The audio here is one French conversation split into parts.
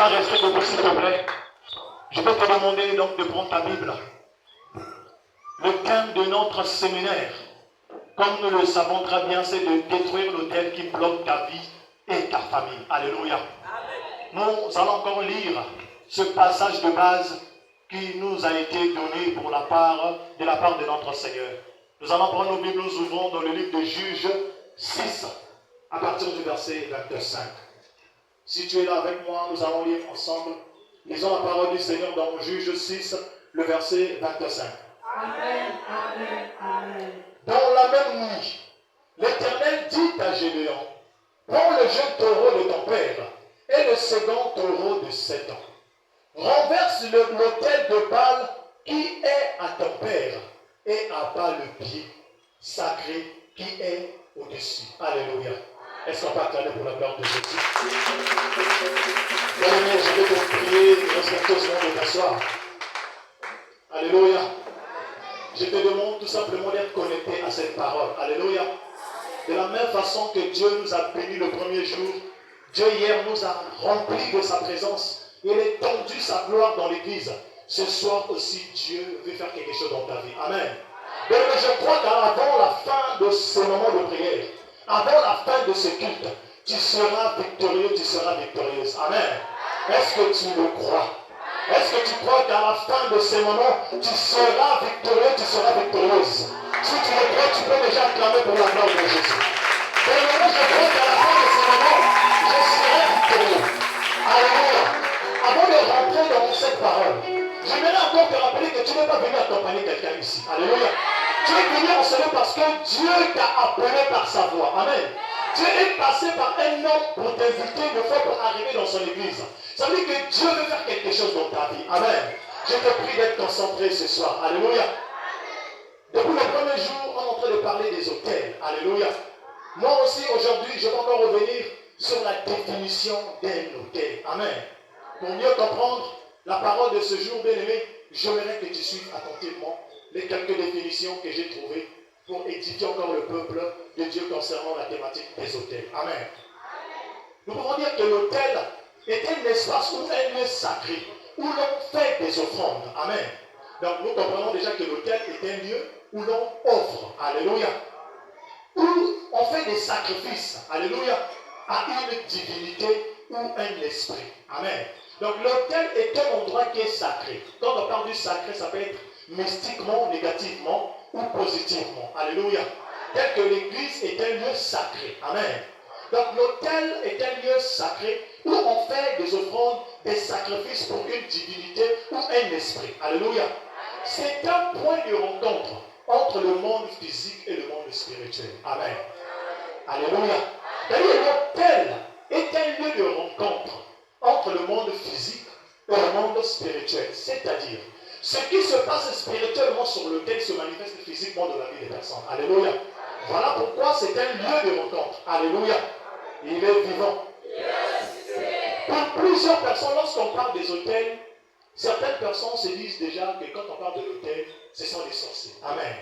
vas rester debout s'il te plaît. Je vais te demander donc de prendre ta Bible. Le thème de notre séminaire, comme nous le savons très bien, c'est de détruire l'autel qui bloque ta vie et ta famille. Alléluia. Nous allons encore lire ce passage de base qui nous a été donné de la part de notre Seigneur. Nous allons prendre nos Bibles, nous ouvrons dans le livre de Juges 6, à partir du verset 25. Si tu es là avec moi, nous allons lire ensemble. Lisons la parole du Seigneur dans Juges 6, le verset 25. Amen, amen, amen. Dans la même nuit, l'Éternel dit à Gédéon, prends le jeune taureau de ton père et le second taureau de 7 ans. Renverse l'autel de Baal qui est à ton père et abat le pied sacré qui est au-dessus. Alléluia. Est-ce qu'on peut acclamer pour la gloire de Jésus? Bien-aimé, je vais te prier respectueusement de t'asseoir. Alléluia. Je te demande tout simplement d'être connecté à cette parole. Alléluia. De la même façon que Dieu nous a bénis le premier jour, Dieu hier nous a remplis de sa présence. Il a étendu sa gloire dans l'église. Ce soir aussi, Dieu veut faire quelque chose dans ta vie. Amen. Mais je crois qu'avant la fin de ce moment de prière, avant la fin de ce culte, tu seras victorieux, tu seras victorieuse. Amen. Est-ce que tu le crois? Est-ce que tu crois qu'à la fin de ce moment, tu seras victorieux, tu seras victorieuse? Si tu le crois, tu peux déjà acclamer pour la gloire de Jésus. Mais moi, je crois qu'à la fin de ce moment, je serai victorieux. Alléluia. Avant de rentrer dans cette parole, j'aimerais encore te rappeler que tu n'es pas venu accompagner quelqu'un ici. Alléluia. Tu es venu en cela parce que Dieu t'a appelé par sa voix. Amen. Dieu est passé par un homme pour t'inviter une fois pour arriver dans son église. Ça veut dire que Dieu veut faire quelque chose dans ta vie. Amen. Je te prie d'être concentré ce soir. Alléluia. Depuis le premier jour, on est en train de parler des autels. Alléluia. Moi aussi, aujourd'hui, je vais encore revenir sur la définition d'un autel. Amen. Pour mieux comprendre la parole de ce jour, bien aimé, j'aimerais que tu suives attentivement les quelques définitions que j'ai trouvées pour édifier encore le peuple de Dieu concernant la thématique des autels. Amen. Nous pouvons dire que l'autel est un espace ou un lieu sacré où l'on fait des offrandes. Amen. Donc nous comprenons déjà que l'autel est un lieu où l'on offre. Alléluia. Où on fait des sacrifices. Alléluia. À une divinité ou un esprit. Amen. Donc l'autel est un endroit qui est sacré. Quand on parle du sacré, ça peut être mystiquement, négativement ou positivement. Alléluia. Tel que l'église est un lieu sacré. Amen. Donc l'autel est un lieu sacré où on fait des offrandes, des sacrifices pour une divinité ou un esprit. Alléluia. C'est un point de rencontre entre le monde physique et le monde spirituel. Amen. Alléluia. D'ailleurs, l'autel est un lieu de rencontre entre le monde physique et le monde spirituel. C'est-à-dire, ce qui se passe spirituellement sur l'autel se manifeste physiquement dans la vie des personnes. Alléluia. Voilà pourquoi c'est un lieu de rencontre. Alléluia. Il est vivant. Pour plusieurs personnes, lorsqu'on parle des autels, certaines personnes se disent déjà que quand on parle de l'autel, ce sont des sorciers. Amen.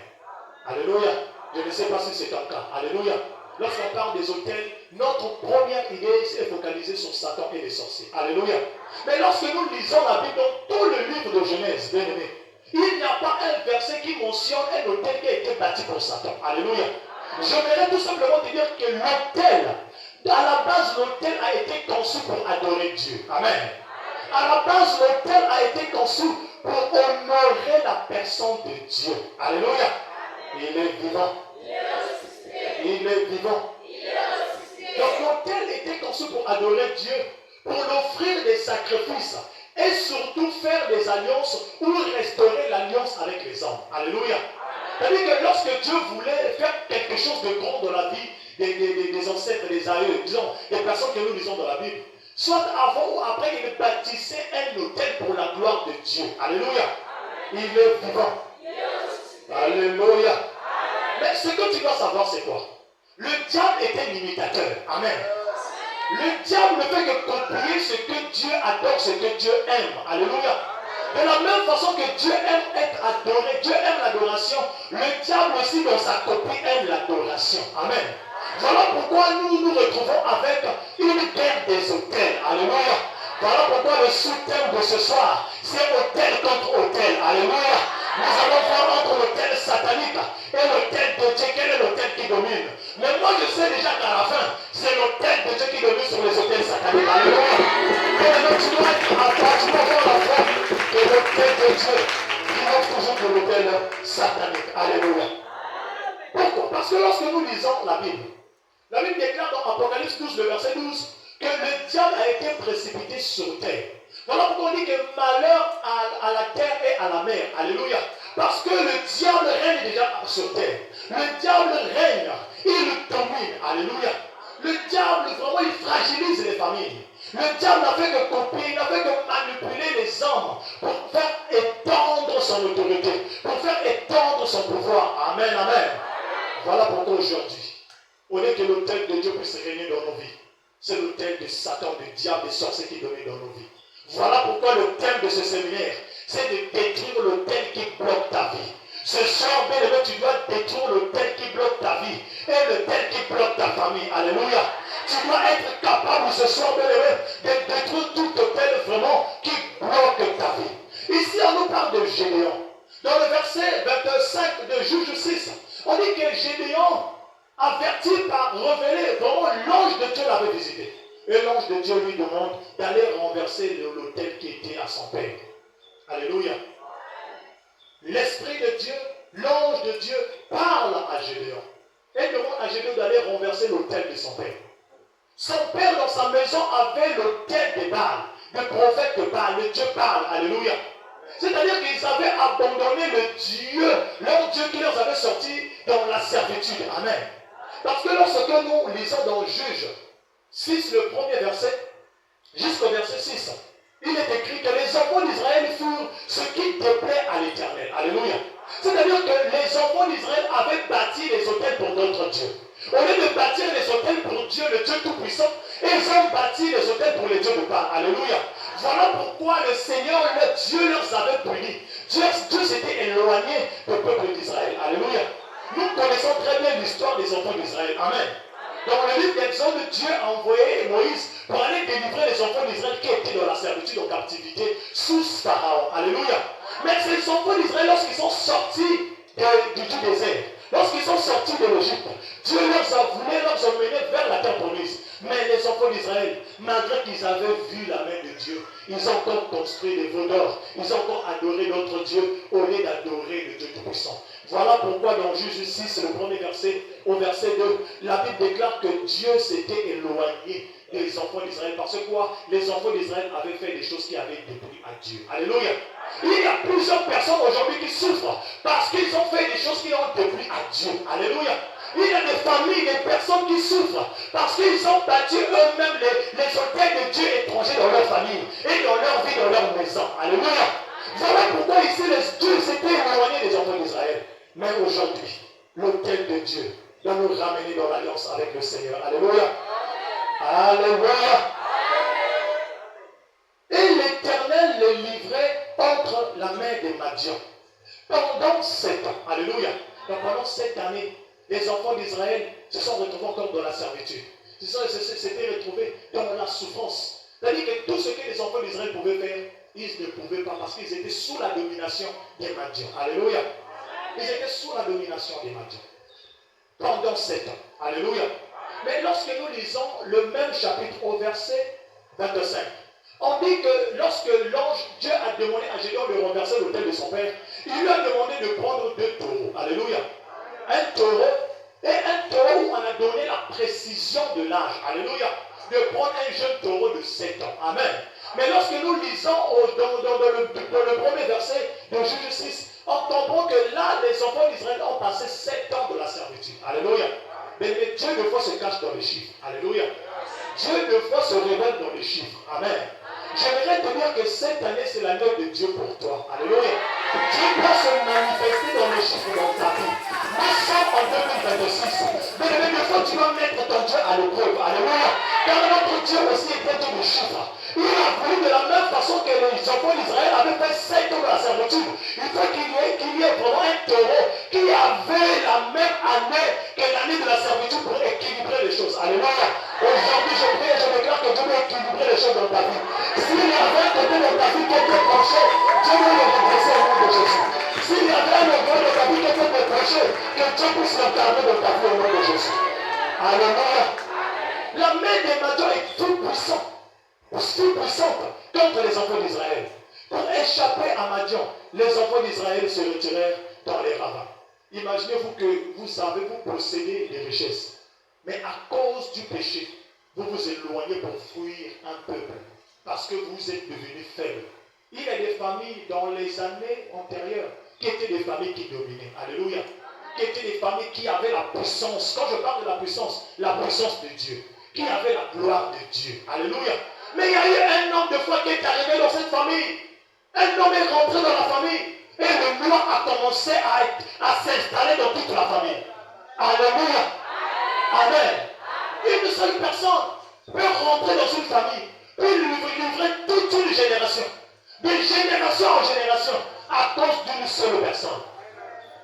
Alléluia. Je ne sais pas si c'est ton cas. Alléluia. Lorsqu'on parle des autels, notre première idée est focalisée sur Satan et les sorciers. Alléluia. Mais lorsque nous lisons la Bible, dans tout le livre de Genèse, bien aimé, il n'y a pas un verset qui mentionne un autel qui a été bâti pour Satan. Alléluia. J'aimerais tout simplement te dire que l'autel, à la base, l'autel a été conçu pour adorer Dieu. Amen. À la base, l'autel a été conçu pour honorer la personne de Dieu. Alléluia. Il est vivant. Il est vivant. Donc l'autel était conçu pour adorer Dieu, pour l'offrir des sacrifices et surtout faire des alliances ou restaurer l'alliance avec les hommes. Alléluia. C'est-à-dire que lorsque Dieu voulait faire quelque chose de grand dans la vie des ancêtres, des aïeux, disons, des personnes que nous lisons dans la Bible, soit avant ou après, il bâtissait un autel pour la gloire de Dieu. Alléluia. Il est vivant. Alléluia. Mais ce que tu dois savoir, c'est quoi? Le diable est un imitateur. Amen. Le diable ne fait que copier ce que Dieu adore, ce que Dieu aime. Alléluia. De la même façon que Dieu aime être adoré, Dieu aime l'adoration, le diable aussi dans sa copie aime l'adoration. Amen. Voilà pourquoi nous nous retrouvons avec une guerre des autels. Alléluia. Voilà pourquoi le sous-thème de ce soir, c'est autel contre autel. Alléluia. Nous allons voir entre l'autel satanique et l'autel de Dieu. Quel est l'autel qui domine? Mais moi je sais déjà qu'à la fin, c'est l'autel de Dieu qui domine sur les autels sataniques. Alléluia. Et tu dois être à toi, tu dois avoir la foi de l'autel de Dieu qui offre toujours de l'autel satanique. Alléluia. Pourquoi? Parce que lorsque nous lisons la Bible déclare dans Apocalypse 12, le verset 12, que le diable a été précipité sur terre. Voilà pourquoi on dit que malheur à la terre et à la mer. Alléluia. Parce que le diable règne déjà sur terre. Le diable règne, il domine. Alléluia. Le diable, vraiment, il fragilise les familles. Le diable n'a fait que copier, il n'a fait que manipuler les hommes pour faire étendre son autorité, pour faire étendre son pouvoir. Amen, amen. Voilà pourquoi aujourd'hui, au lieu que l'autel de Dieu puisse régner dans nos vies, c'est l'autel de Satan, du diable, des sorciers qui domine dans nos vies. Voilà pourquoi le thème de ce séminaire, c'est de détruire l'autel qui bloque ta vie. Ce soir, bien aimé, tu dois détruire l'autel qui bloque ta vie et l'autel qui bloque ta famille. Alléluia. Tu dois être capable ce soir, bien aimé, de détruire tout autel vraiment qui bloque ta vie. Ici, on nous parle de Gédéon. Dans le verset 25 de Juge 6, on dit que Gédéon, averti par révélé, vraiment l'ange de Dieu l'avait visité. Et l'ange de Dieu lui demande d'aller renverser l'autel qui était à son père. Alléluia. L'Esprit de Dieu, l'ange de Dieu parle à Gédéon. Et demande à Gédéon d'aller renverser l'autel de son père. Son père dans sa maison avait l'autel de Baal, le prophète de Baal, le Dieu Baal. Alléluia. C'est-à-dire qu'ils avaient abandonné le Dieu, leur Dieu qui leur avait sorti dans la servitude. Amen. Parce que lorsque nous lisons dans Juge 6, le premier verset, jusqu'au verset 6, il est écrit que les enfants d'Israël furent ce qui déplaît à l'Éternel. Alléluia. C'est-à-dire que les enfants d'Israël avaient bâti les autels pour d'autres dieux. Au lieu de bâtir les autels pour Dieu, le Dieu Tout-Puissant, ils ont bâti les autels pour les dieux de Baal. Alléluia. Voilà pourquoi le Seigneur, le Dieu, leur avait punis. Dieu s'était éloigné du peuple d'Israël. Alléluia. Nous connaissons très bien l'histoire des enfants d'Israël. Amen. Dans le livre d'Exode, Dieu a envoyé Moïse pour aller délivrer les enfants d'Israël qui étaient dans la servitude, en captivité, sous Pharaon. Alléluia. Mais ces enfants d'Israël, lorsqu'ils sont sortis du désert, lorsqu'ils sont sortis de l'Égypte, Dieu leur a voulu leur emmener vers la terre promise. Mais les enfants d'Israël, malgré qu'ils avaient vu la main de Dieu, ils ont encore construit des veaux d'or, ils ont encore adoré notre Dieu au lieu d'adorer le Dieu Tout-Puissant. Voilà pourquoi dans Juge 6, le premier verset, au verset 2, la Bible déclare que Dieu s'était éloigné des enfants d'Israël. Parce que quoi? Les enfants d'Israël avaient fait des choses qui avaient déplu à Dieu. Alléluia. Il y a plusieurs personnes aujourd'hui qui souffrent parce qu'ils ont fait des choses qui ont déplu à Dieu. Alléluia. Il y a des familles, des personnes qui souffrent parce qu'ils ont bâti eux-mêmes les autels de Dieu étrangers dans leur famille et dans leur vie, dans leur maison. Alléluia. Voilà pourquoi ici Dieu s'était éloigné des enfants d'Israël. Mais aujourd'hui, l'autel de Dieu doit nous ramener dans l'alliance avec le Seigneur. Alléluia. Alléluia. Et l'Éternel les livrait entre la main des Madians. Pendant 7 ans. Alléluia. Donc pendant 7 années, les enfants d'Israël se sont retrouvés encore dans la servitude. Ils s'étaient retrouvés dans la souffrance. C'est-à-dire que tout ce que les enfants d'Israël pouvaient faire, ils ne pouvaient pas parce qu'ils étaient sous la domination des Madians. Alléluia. Ils étaient sous la domination des Madians. Pendant 7 ans. Alléluia. Mais lorsque nous lisons le même chapitre au verset 25, on dit que lorsque l'ange, Dieu a demandé à Gédéon de renverser l'autel de son père, il lui a demandé de prendre 2 taureaux. Alléluia. Un taureau et un taureau où on a donné la précision de l'âge. Alléluia. De prendre un jeune taureau de 7 ans. Amen. Mais lorsque nous lisons dans le premier verset de Juge 6, on comprend que là, les enfants d'Israël ont passé 7 ans de la servitude. Alléluia. Mais Dieu de fois se cache dans les chiffres. Alléluia. Dieu de fois se révèle dans les chiffres. Amen. J'aimerais te dire que cette année, c'est l'année de Dieu pour toi. Alléluia. Dieu doit se manifester dans les chiffres dans ta vie. Nous sommes en 2026. Bien-aimé, des fois tu dois mettre ton Dieu à l'épreuve. Alléluia. Car notre Dieu aussi était Dieu de chiffres. Il a voulu de la même façon que les enfants d'Israël avaient fait 7 ans de la servitude. Il faut qu'il y ait vraiment un taureau qui avait la même année que l'année de la servitude pour équilibrer les choses. Alléluia. Aujourd'hui, je prie et je déclare que Dieu va équilibrer les choses dans ta vie. S'il y avait un côté dans ta vie qui était penché, Dieu va le redresser au nom de Jésus. S'il y avait un endroit dans ta vie qui était péché, que Dieu puisse l'incarner dans ta vie au nom de Jésus. Alléluia. La main des Madians est toute puissante contre les enfants d'Israël. Pour échapper à Madian, les enfants d'Israël se retirèrent dans les ravins. Imaginez-vous que vous savez, vous possédez des richesses. Mais à cause du péché, vous vous éloignez pour fuir un peuple. Parce que vous êtes devenus faibles. Il y a des familles dans les années antérieures qui étaient des familles qui dominaient. Alléluia. Qui étaient des familles qui avaient la puissance. Quand je parle de la puissance de Dieu. Qui avait la gloire de Dieu. Alléluia. Mais il y a eu un homme de foi qui est arrivé dans cette famille. Un homme est rentré dans la famille. Et le noir a commencé à s'installer dans toute la famille. Alléluia. Amen. Une seule personne peut rentrer dans une famille. Peut livrer toute une génération. De génération en génération. À cause d'une seule personne.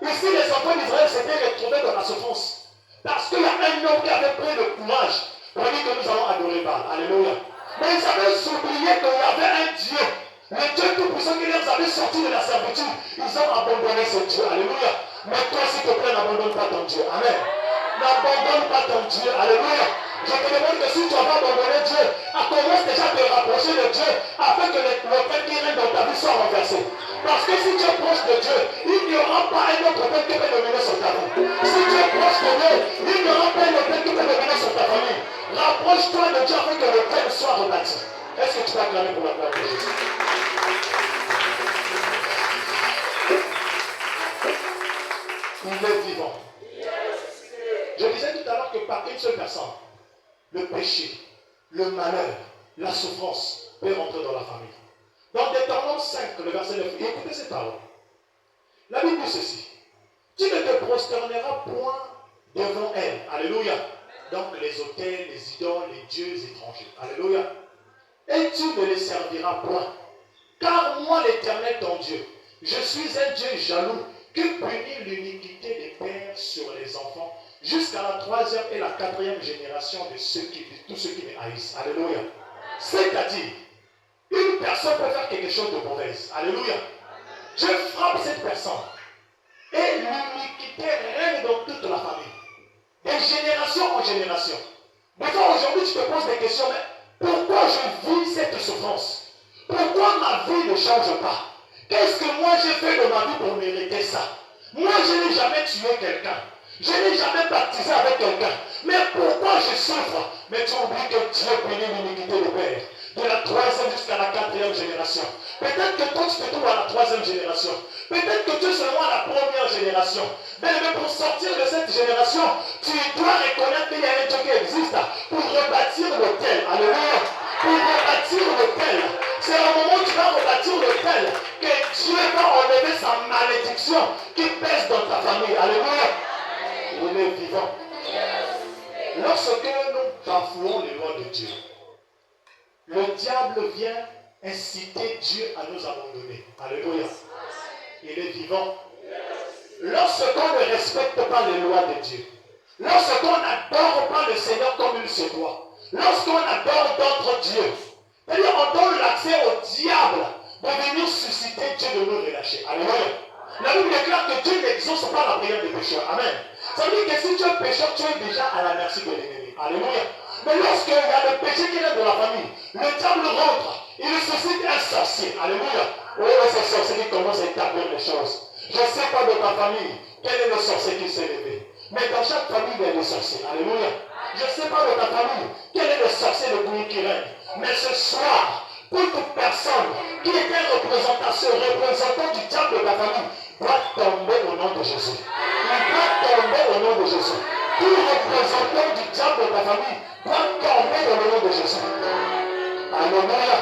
Ici, les enfants d'Israël s'étaient retrouvés dans la souffrance. Parce qu'il y a un homme qui avait pris le courage pour dire que nous allons adorer Baal. Alléluia. Mais ils avaient oublié qu'il y avait un Dieu. Le Dieu tout-puissant qui les avait sortis de la servitude. Ils ont abandonné ce Dieu. Alléluia. Mais toi, s'il te plaît, n'abandonne pas ton Dieu. Amen. N'abandonne pas ton Dieu. Alléluia. Je te demande que si tu as abandonné Dieu, commence déjà à te rapprocher de Dieu afin que le peuple qui règne dans ta vie soit renversé. Parce que si tu es proche de Dieu, il n'y aura pas un autre peuple qui peut dominer sur ta vie. Si tu es proche de Dieu, il n'y aura pas un autre peuple qui peut dominer sur ta famille. Rapproche-toi de Dieu afin que le peuple soit rebâti. Est-ce que tu peux acclamer pour la gloire de Jésus? Il est vivant. Je disais tout à l'heure que par une seule personne, le péché, le malheur, la souffrance peut rentrer dans la famille. Dans Deutéronome 5, le verset 9, écoutez ces paroles. La Bible dit ceci. Tu ne te prosterneras point devant elle. Alléluia. Donc les autels, les idoles, les dieux étrangers. Alléluia. Et tu ne les serviras point. Car moi, l'Éternel, ton Dieu, je suis un Dieu jaloux qui punit l'iniquité des pères sur les enfants jusqu'à la 3e et la 4e génération de tous ceux qui me haïssent. Alléluia. C'est-à-dire, une personne peut faire quelque chose de mauvais. Alléluia. Dieu frappe cette personne. Et l'iniquité règne dans toute la famille. De génération en génération. Maintenant, aujourd'hui, tu te poses des questions, mais pourquoi je vis cette souffrance? Pourquoi ma vie ne change pas? Qu'est-ce que moi j'ai fait de ma vie pour mériter ça? Moi, je n'ai jamais tué quelqu'un. Je n'ai jamais baptisé avec quelqu'un. Mais pourquoi je souffre? Mais tu oublies que Dieu punit l'iniquité des pères. De la 3e jusqu'à la 4e génération. Peut-être que toi tu te trouves à la 3e génération. Peut-être que tu es seulement à la 1re génération. Mais pour sortir de cette génération, tu dois reconnaître qu'il y a un Dieu qui existe pour rebâtir l'autel. Alléluia. Pour rebâtir l'autel. C'est au moment où tu vas rebâtir l'autel que Dieu va enlever sa malédiction qui pèse dans ta famille. Alléluia. Il est vivant. Lorsque nous bafouons les lois de Dieu, le diable vient inciter Dieu à nous abandonner. Alléluia. Il est vivant. Lorsqu'on ne respecte pas les lois de Dieu, lorsqu'on n'adore pas le Seigneur comme il se doit, lorsqu'on adore d'autres dieux, c'est-à-dire on donne l'accès au diable de venir susciter Dieu de nous relâcher. Alléluia. La Bible déclare que Dieu n'exauce pas la prière des pécheurs. Amen. Ça veut dire que si tu es pécheur, tu es déjà à la merci de l'ennemi. Alléluia. Mais lorsqu'il y a le péché qui reste dans la famille, le diable rentre, il suscite un sorcier. Alléluia. Oui, c'est le sorcier qui commence à établir les choses. Je ne sais pas dans ta famille quel est le sorcier qui s'est levé. Mais dans chaque famille, il y a des sorciers. Alléluia. Je ne sais pas dans ta famille quel est le sorcier de bruit qui règne. Mais ce soir, toute personne qui est un représentant du diable de ta famille doit tomber au nom de Jésus. Il doit tomber au nom de Jésus. Tout représentant du diable de ta famille doit tomber dans le nom de Jésus. Alléluia.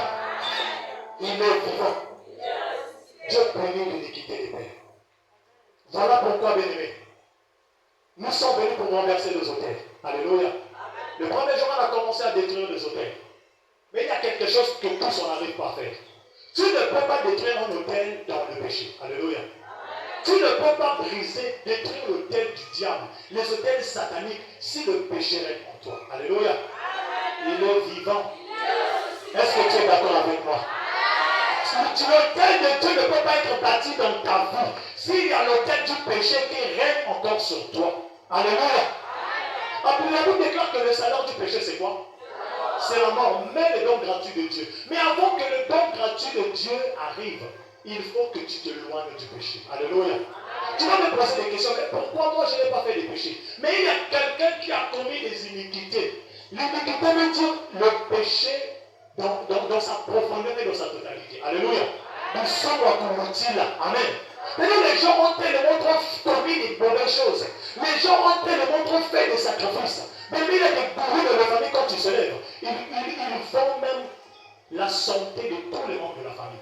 Il est vivant. Dieu punit l'iniquité des pères. Voilà pourquoi, bien-aimé, Nous sommes venus pour renverser les autels. Alléluia. Le premier jour, on a commencé à détruire les autels. Mais il y a quelque chose que tous on n'arrive pas à faire. Tu ne peux pas détruire un autel dans le péché. Alléluia. Tu ne peux pas briser, détruire l'autel du diable, les autels sataniques, si le péché règne en toi. Alléluia. Il est vivant. Est-ce que tu es d'accord avec moi? L'autel de Dieu ne peut pas être bâti dans ta vie s'il y a l'autel du péché qui règne encore sur toi. Alléluia. La Bible déclare que le salaire du péché, c'est quoi? C'est la mort, mais le don gratuit de Dieu. Mais avant que le don gratuit de Dieu arrive, il faut que tu t'éloignes du péché. Alléluia. Tu vas me poser des questions, mais pourquoi moi je n'ai pas fait des péchés? Mais il y a quelqu'un qui a commis des iniquités. L'iniquité veut dire le péché dans sa profondeur et dans sa totalité. Alléluia. Nous sommes là. Amen. Maintenant, les gens ont tellement commis des mauvaises choses. Les gens ont tellement fait des sacrifices. Mais il y a des gourous de la famille quand ils se lèvent. Ils font même la santé de tous les membres de la famille.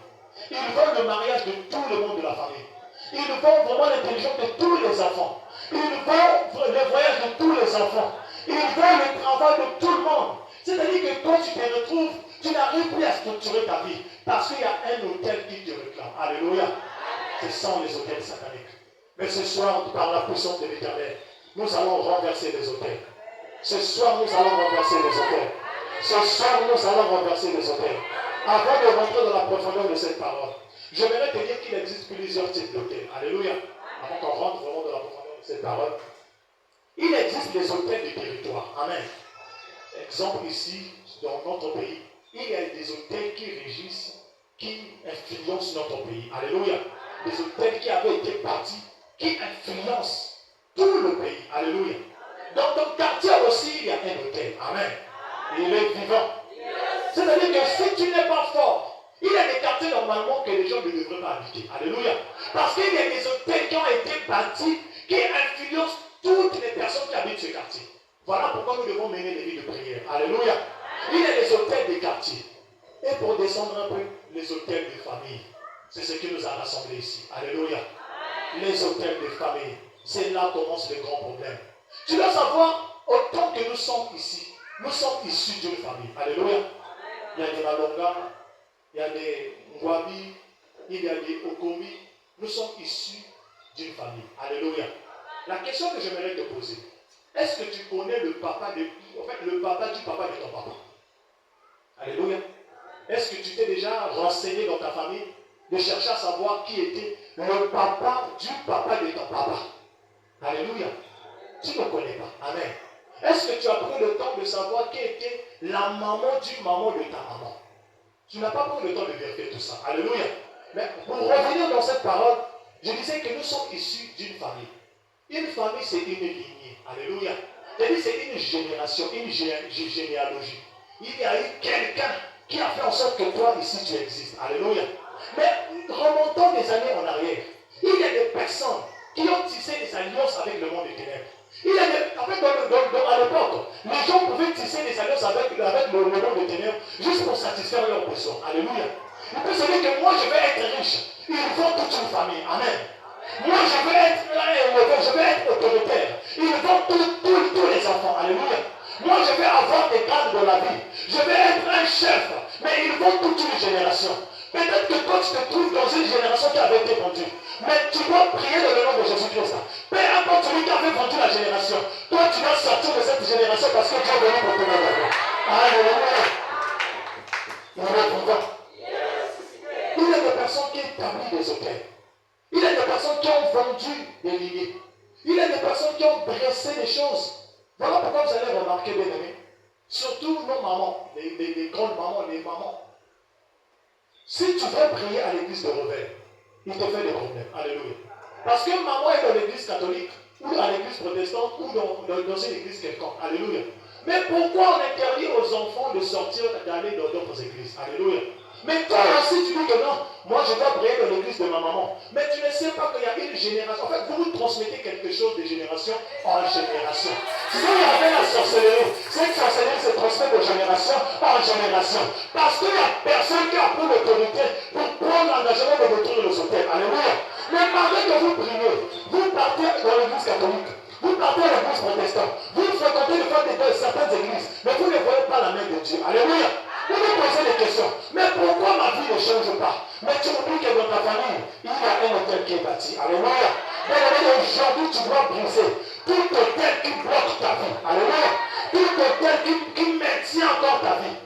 Ils veulent le mariage de tout le monde de la famille. Ils veulent vraiment l'intelligence de tous les enfants. Ils veulent le voyage de tous les enfants. Ils veulent le travail de tout le monde. C'est-à-dire que toi, tu te retrouves, tu n'arrives plus à structurer ta vie. Parce qu'il y a un hôtel qui te réclame. Alléluia. Ce sont les hôtels sataniques. Mais ce soir, par la puissance de l'Éternel, nous allons renverser les hôtels. Ce soir, nous allons renverser les hôtels. Ce soir, nous allons renverser les hôtels. Avant de rentrer dans la profondeur de cette parole, j'aimerais te dire qu'il existe plusieurs types d'hôtels. Alléluia. Avant qu'on rentre vraiment dans la profondeur de cette parole, il existe les hôtels du territoire. Amen. Exemple ici, dans notre pays, il y a des hôtels qui régissent, qui influencent notre pays. Alléluia. Des hôtels qui avaient été bâtis, qui influencent tout le pays. Alléluia. Dans ton quartier aussi, il y a un hôtel. Amen. Il est vivant. C'est-à-dire que si tu n'es pas fort, il y a des quartiers normalement que les gens ne devraient pas habiter. Alléluia. Parce qu'il y a des hôtels qui ont été bâtis, qui influencent toutes les personnes qui habitent ce quartier. Voilà pourquoi nous devons mener des vies de prière. Alléluia. Il y a les hôtels des quartiers. Et pour descendre un peu, les hôtels de famille. C'est ce qui nous a rassemblés ici. Alléluia. Les hôtels de famille. C'est là commence le grand problème. Tu dois savoir, autant que nous sommes ici, nous sommes issus d'une famille. Alléluia. Il y a des Malonga, il y a des Ngwabi, il y a des Okomi. Nous sommes issus d'une famille. Alléluia. La question que j'aimerais te poser, est-ce que tu connais le papa du papa de ton papa? Alléluia. Est-ce que tu t'es déjà renseigné dans ta famille de chercher à savoir qui était le papa du papa de ton papa? Alléluia. Tu ne connais pas. Amen. Est-ce que tu as pris le temps de savoir qui était la maman du maman de ta maman? Tu n'as pas pris le temps de vérifier tout ça. Alléluia. Mais pour revenir dans cette parole, je disais que nous sommes issus d'une famille. Une famille, c'est une lignée. Alléluia. C'est une génération, une généalogie. Il y a eu quelqu'un qui a fait en sorte que toi, ici, tu existes. Alléluia. Mais remontons des années en arrière. Il y a des personnes qui ont tissé des alliances avec le monde des ténèbres. En fait, à l'époque, les gens pouvaient tisser des alliances avec le monde des ténèbres juste pour satisfaire leurs besoins. Alléluia. Il peut se dire que moi, je vais être riche. Ils vont toute une famille. Amen. Moi, je vais être autoritaire. Ils vont tous les enfants. Alléluia. Moi, je vais avoir des cadres de la vie. Je vais être un chef. Mais ils vont toute une génération. Peut-être que toi, tu te trouves dans une génération qui avait été vendue. Mais tu dois prier dans le nom de Jésus-Christ. Peu importe celui qui avait vendu la génération. Toi, tu dois sortir de cette génération parce que Dieu est venu pour te donner. Alléluia. Il est vivant. Il y a des personnes qui établissent des hôtels. Il y a des personnes qui ont vendu des lignées. Il y a des personnes qui ont dressé des choses. Voilà pourquoi vous allez remarquer, bien aimés. Surtout nos mamans, les grandes mamans, les mamans. Si tu veux prier à l'église de Rovelle, il te fait des problèmes. Alléluia. Parce que maman est dans l'église catholique, ou à l'église protestante, ou dans une église quelconque. Alléluia. Mais pourquoi on interdit aux enfants de sortir, d'aller dans d'autres églises? Alléluia. Mais toi aussi, tu dis que non, moi je dois prier dans l'église de ma maman. Mais tu ne sais pas qu'il y a une génération. En fait, vous transmettez quelque chose de génération en génération. Si il y avait la sorcellerie, cette sorcellerie se transmet de génération en génération. Parce qu'il n'y a personne qui a pris l'autorité pour prendre l'engagement de détruire le hôtel. Alléluia. Mais malgré que vous priez, vous partez dans l'église catholique. Vous partez à l'église protestante. Vous fréquentez le fait de certaines églises. Mais vous ne voyez pas la main de Dieu. Alléluia. Vous vous posez des questions. Mais pourquoi ma vie ne change pas? Mais tu oublies que dans ta famille, il y a un hôtel qui est bâti. Alléluia. Mais aujourd'hui, tu dois briser tout hôtel qui bloque ta vie. Alléluia. Tout hôtel qui maintient encore ta vie.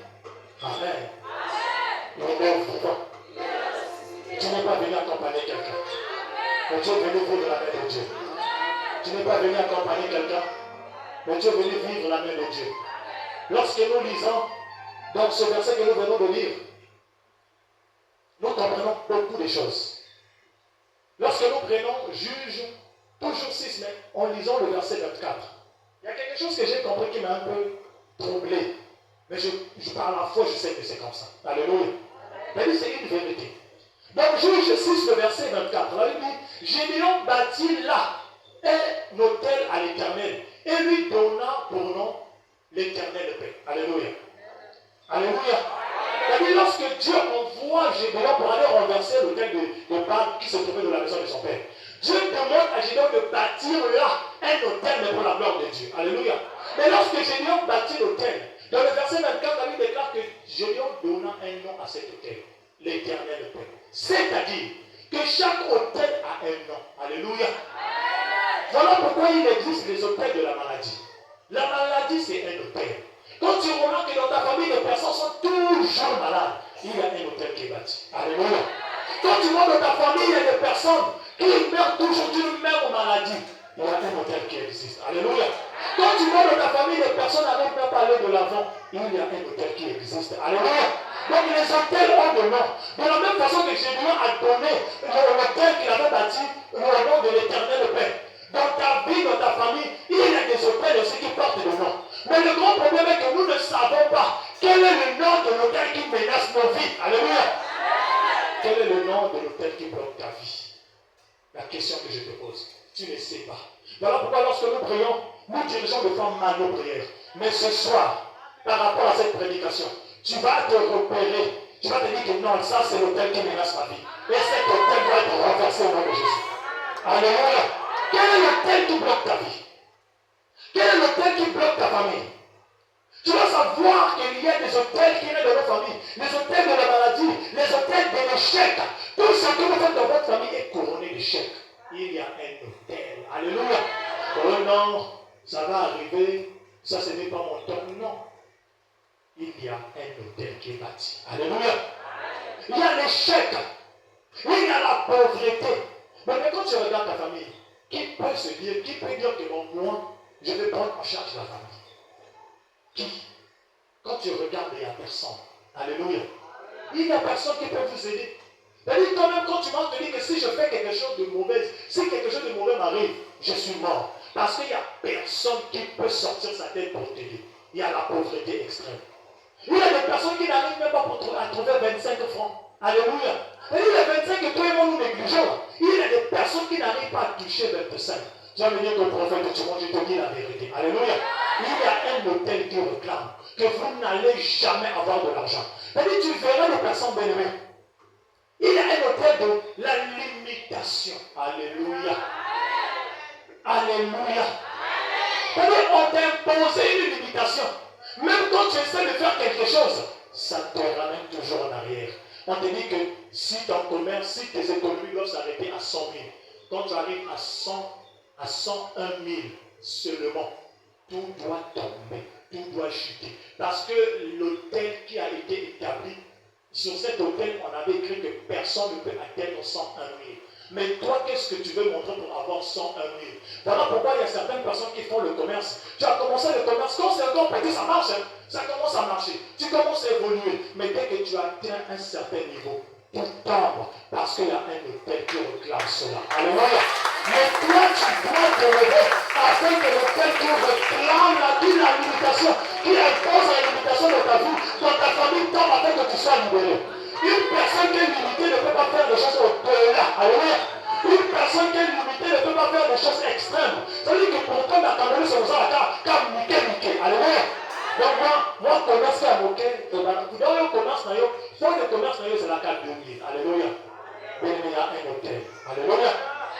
Amen. Tu n'es pas venu accompagner quelqu'un. Mais tu es venu vivre la main de Dieu. Tu n'es pas venu accompagner quelqu'un. Mais tu es venu vivre la main de Dieu. Lorsque nous lisons dans ce verset que nous venons de lire, nous comprenons beaucoup de choses. Lorsque nous prenons Juge, toujours 6, mais en lisant le verset 24, il y a quelque chose que j'ai compris qui m'a un peu troublé. Mais par la foi, je sais que c'est comme ça. Alléluia. C'est une vérité. Donc, Juge 6, le verset 24, la Bible dit, Gédéon bâtit là un autel à l'Éternel et lui donna pour nom l'Éternel paix. Alléluia. Alléluia. C'est-à-dire, lorsque Dieu envoie Gédéon pour aller renverser l'autel de Baal qui se trouvait dans la maison de son père, Dieu demande à Gédéon de bâtir là un autel, mais pour la gloire de Dieu. Alléluia. Mais lorsque Gédéon bâtit l'autel, dans le verset 24, la Bible déclare que Gédéon donna un nom à cet autel, l'Éternel paix. C'est-à-dire que chaque autel a un nom. Alléluia. Voilà pourquoi il existe les autels de la maladie. La maladie, c'est un autel. Quand tu remarques que dans ta famille, les personnes sont toujours malades, il y a un autel qui est bâti. Alléluia. Quand tu vois dans ta famille, il y a des personnes qui meurent toujours d'une même maladie, il y a un autel qui existe. Alléluia. Quand tu vois dans ta famille, les personnes n'arrivent pas à parler de l'avant, il y a un autel qui existe. Alléluia. Donc les autels ont de nom. De la même façon que Gédéon a donné l'autel qu'il avait bâti, le nom de l'Éternel Père. Dans ta vie, dans ta famille, il y a des autels aussi qui portent le nom. Mais le grand problème est que nous ne savons pas quel est le nom de l'autel qui menace nos vies. Alléluia. Quel est le nom de l'autel qui bloque ta vie? La question que je te pose, tu ne sais pas. Voilà pourquoi lorsque nous prions, nous dirigeons de forme mal nos prières. Mais ce soir, par rapport à cette prédication, tu vas te repérer. Tu vas te dire que non, ça c'est l'autel qui menace ma vie. Et cet autel doit être renversé au nom de Jésus. Alléluia. Quel est l'autel qui bloque ta vie? Quel est l'autel qui bloque ta famille? Tu dois savoir qu'il y a des hôtels qui viennent dans nos familles, les hôtels de la maladie, les hôtels de l'échec. Tout ce que vous faites dans votre famille est couronné d'échec. Il y a un hôtel. Alléluia. Oh non, ça va arriver. Ça, ce n'est pas mon temps. Non. Il y a un hôtel qui est bâti. Alléluia. Il y a l'échec. Il y a la pauvreté. Mais quand tu regardes ta famille, qui peut se dire, qui peut dire que moi, je vais prendre en charge la famille? Qui? Quand tu regardes, il n'y a personne. Alléluia. Il n'y a personne qui peut vous aider. C'est-à-dire quand même, quand tu vas te dire que si je fais quelque chose de mauvais, si quelque chose de mauvais m'arrive, je suis mort. Parce qu'il n'y a personne qui peut sortir sa tête pour t'aider. Il y a la pauvreté extrême. Il y a des personnes qui n'arrivent même pas à trouver 25 francs. Alléluia. Et il y a 25 que toi et moi nous négligeons. Il y a des personnes qui n'arrivent pas à toucher 25. Tu vas me dire que le prophète, je te dis la vérité. Alléluia. Il y a un hôtel qui réclame que vous n'allez jamais avoir de l'argent. C'est-à-dire, tu verras les personnes bien-aimées. Il y a un hôtel de la limitation. Alléluia. Alléluia. C'est-à-dire, on t'a imposé une limitation. Même quand tu essaies de faire quelque chose, ça te ramène toujours en arrière. On te dit que si ton commerce, si tes économies doivent s'arrêter à 100 000, quand tu arrives à 101 000 seulement, tout doit tomber, tout doit chuter. Parce que l'hôtel qui a été établi, sur cet hôtel, on avait écrit que personne ne peut atteindre 101 000. Mais toi, qu'est-ce que tu veux montrer pour avoir 101 000? Voilà pourquoi il y a certaines personnes qui font le commerce. Tu as commencé le commerce, quand c'est encore petit, ça marche. Hein? Ça commence à marcher. Tu commences à évoluer. Mais dès que tu atteins un certain niveau, tout tombe. Parce qu'il y a un hôtel qui réclame cela. Alléluia. Mais toi, tu dois te lever afin que l'hôtel qui réclame la limitation, qui impose la limitation de ta vie, dans ta famille, tombe afin que tu sois libéré. Une personne qui est limitée ne peut pas faire des choses au-delà. Alléluia. Une personne qui est limitée ne peut pas faire des choses extrêmes. C'est-à-dire que pour toi, la caméra, c'est comme Mickey. Alléluia. Donc moi, commerce à moquer, vous donnez un commerce, le commerce, c'est la carte de 2000. Alléluia. Mais il y a un hôtel. Alléluia.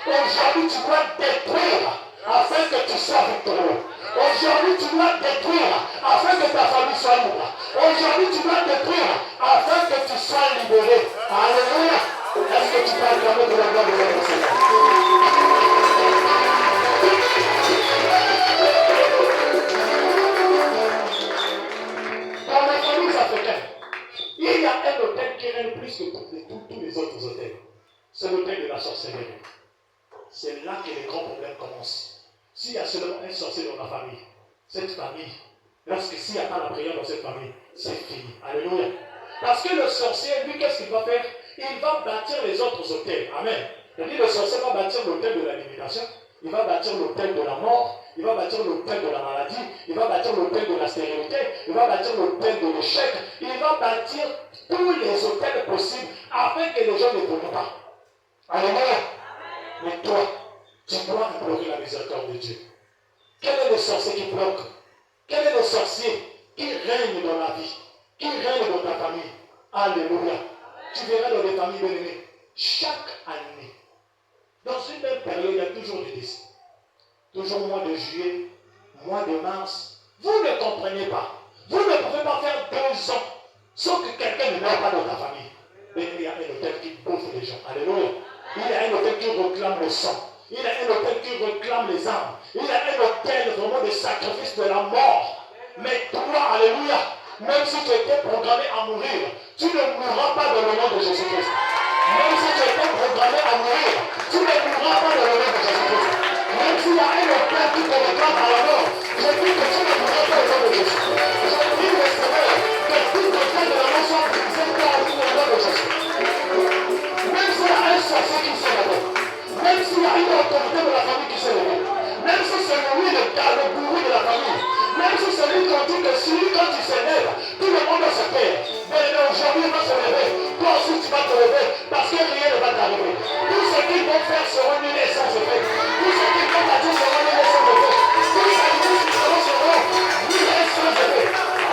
Aujourd'hui, tu dois détruire afin que tu sois victorieux. Aujourd'hui, tu dois détruire afin que ta famille soit libre. Aujourd'hui, tu dois détruire afin que tu sois libéré. Alléluia. Est-ce que tu peux acclamer de la gloire de notre Seigneur? Dans les familles africaines, il y a un hôtel qui règne plus que tous les autres hôtels. C'est l'hôtel de la sorcellerie. C'est là que les grands problèmes commencent. S'il y a seulement un sorcier dans la famille, cette famille, s'il n'y a pas la prière dans cette famille, c'est fini. Alléluia. Parce que le sorcier, lui, qu'est-ce qu'il va faire? Il va bâtir les autres hôtels. Amen. C'est-à-dire le sorcier va bâtir l'hôtel de la limitation, il va bâtir l'hôtel de la mort, il va bâtir l'hôtel de la maladie, il va bâtir l'hôtel de la stérilité, il va bâtir l'hôtel de l'échec, il va bâtir tous les hôtels possibles afin que les gens ne tombent pas. Alléluia. Mais toi, tu dois implorer la miséricorde de Dieu. Quel est le sorcier qui bloque? Quel est le sorcier qui règne dans la vie? Qui règne dans ta famille? Alléluia. Tu verras dans les familles bien-aimées, chaque année, dans une même période, il y a toujours des décès. Toujours mois de juillet, mois de mars. Vous ne comprenez pas. Vous ne pouvez pas faire 2 ans sans que quelqu'un ne meure pas dans ta famille. Mais il y a un hôtel qui bouffe les gens. Alléluia. Il y a un hôtel qui réclame le sang. Il y a un hôtel qui réclame les âmes. Il y a un hôtel vraiment de sacrifice de la mort. Mais toi, alléluia, même si tu étais programmé à mourir, tu ne mourras pas dans le nom de Jésus-Christ. Même si tu étais programmé à mourir, tu ne mourras pas dans le nom de Jésus-Christ. Même s'il y a un hôtel qui te réclame à la mort, je dis que tu ne mourras pas au nom de Jésus. Je prie le Seigneur que tout hôtel de la mort soit brisé par le nom de Jésus. Même s'il y a un sorcier qui s'est levé, même s'il y a une autorité de la famille qui s'est levée, même si c'est lui le bourreau de la famille, même si c'est lui qui dit que celui quand il s'élève, tout le monde se perd. Mais aujourd'hui il va se lever, toi aussi tu vas te lever, parce que rien ne va t'arriver. Tout ce qu'ils vont faire sera nul et sans effet. Tout ce qu'ils vont bâtir sera nul et sans effet. Tout ce qu'ils seront nul et sans effet.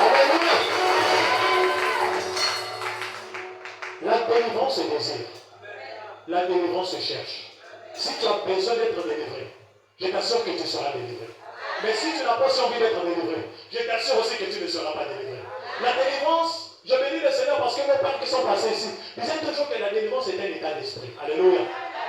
Alléluia. La délivrance se désire. La délivrance se cherche. Si tu as besoin d'être délivré, je t'assure que tu seras délivré. Mais si tu n'as pas envie d'être délivré, je t'assure aussi que tu ne seras pas délivré. La délivrance, je bénis le Seigneur parce que mes pères qui sont passés ici disaient toujours que la délivrance est un état d'esprit. Alléluia.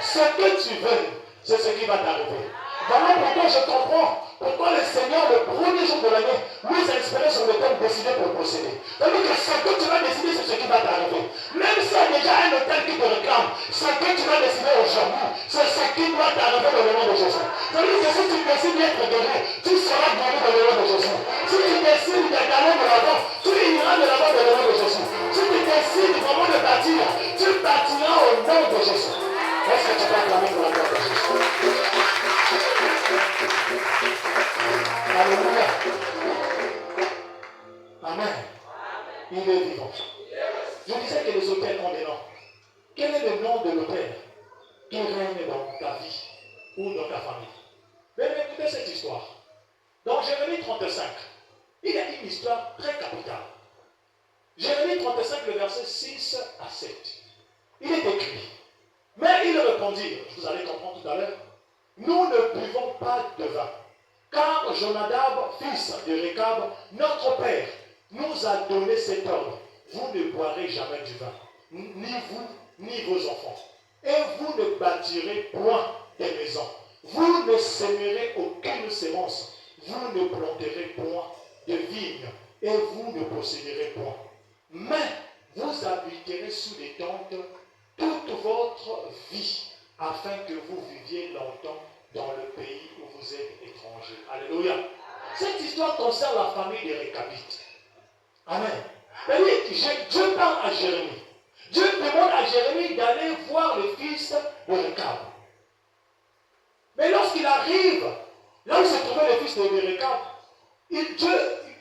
Ce que tu veux, c'est ce qui va t'arriver. Voilà pourquoi je comprends pourquoi le Seigneur, le premier jour de l'année, nous a inspiré sur le thème décider pour posséder. C'est-à-dire que ce que tu vas décider, c'est ce qui va t'arriver. Même s'il y a déjà un hôtel qui te réclame, ce que tu vas décider aujourd'hui, c'est ce qui doit t'arriver dans le nom de Jésus. C'est-à-dire que si tu décides d'être guéri, tu seras guéri dans le nom de Jésus. Si tu décides d'aller de l'avant, tu iras de l'avant dans le nom de Jésus. Si tu décides vraiment de bâtir, tu bâtiras au nom de Jésus. Est-ce que tu peux acclamer pour la gloire de Jésus? Alléluia. Amen. Il est vivant. Je disais que les hôtels ont des noms. Quel est le nom de l'hôtel qui règne dans ta vie ou dans ta famille? Mais écoutez cette histoire. Dans Jérémie 35, il y a une histoire très capitale. Jérémie 35, le verset 6 à 7. Il est écrit. Mais ils répondirent, vous allez comprendre tout à l'heure, nous ne buvons pas de vin, car Jonadab, fils de Récab, notre père, nous a donné cet ordre. Vous ne boirez jamais du vin, ni vous, ni vos enfants. Et vous ne bâtirez point des maisons. Vous ne sèmerez aucune sémence. Vous ne planterez point de vignes. Et vous ne posséderez point. Mais vous habiterez sous des tentes toute votre vie, afin que vous viviez longtemps dans le pays où vous êtes étrangers. Alléluia. Cette histoire concerne la famille des Récabites. Amen. Dieu parle à Jérémie. Dieu demande à Jérémie d'aller voir le fils de Récab. Mais lorsqu'il arrive, là où se trouvait le fils de Récab,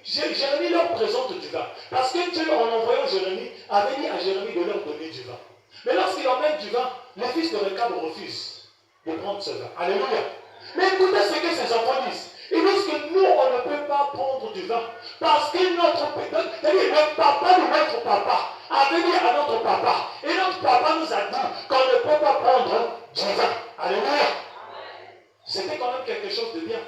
Jérémie leur présente du vin. Parce que Dieu, en envoyant Jérémie, avait dit à Jérémie de leur donner du vin. Mais lorsqu'il emmène du vin, le fils de Récab refuse de prendre ce vin. Alléluia. Mais écoutez ce que ses enfants disent. Ils disent que nous, on ne peut pas prendre du vin. Parce que le papa de notre papa avait dit à notre papa. Et notre papa nous a dit qu'on ne peut pas prendre du vin. Alléluia. c'était quand même quelque chose de bien.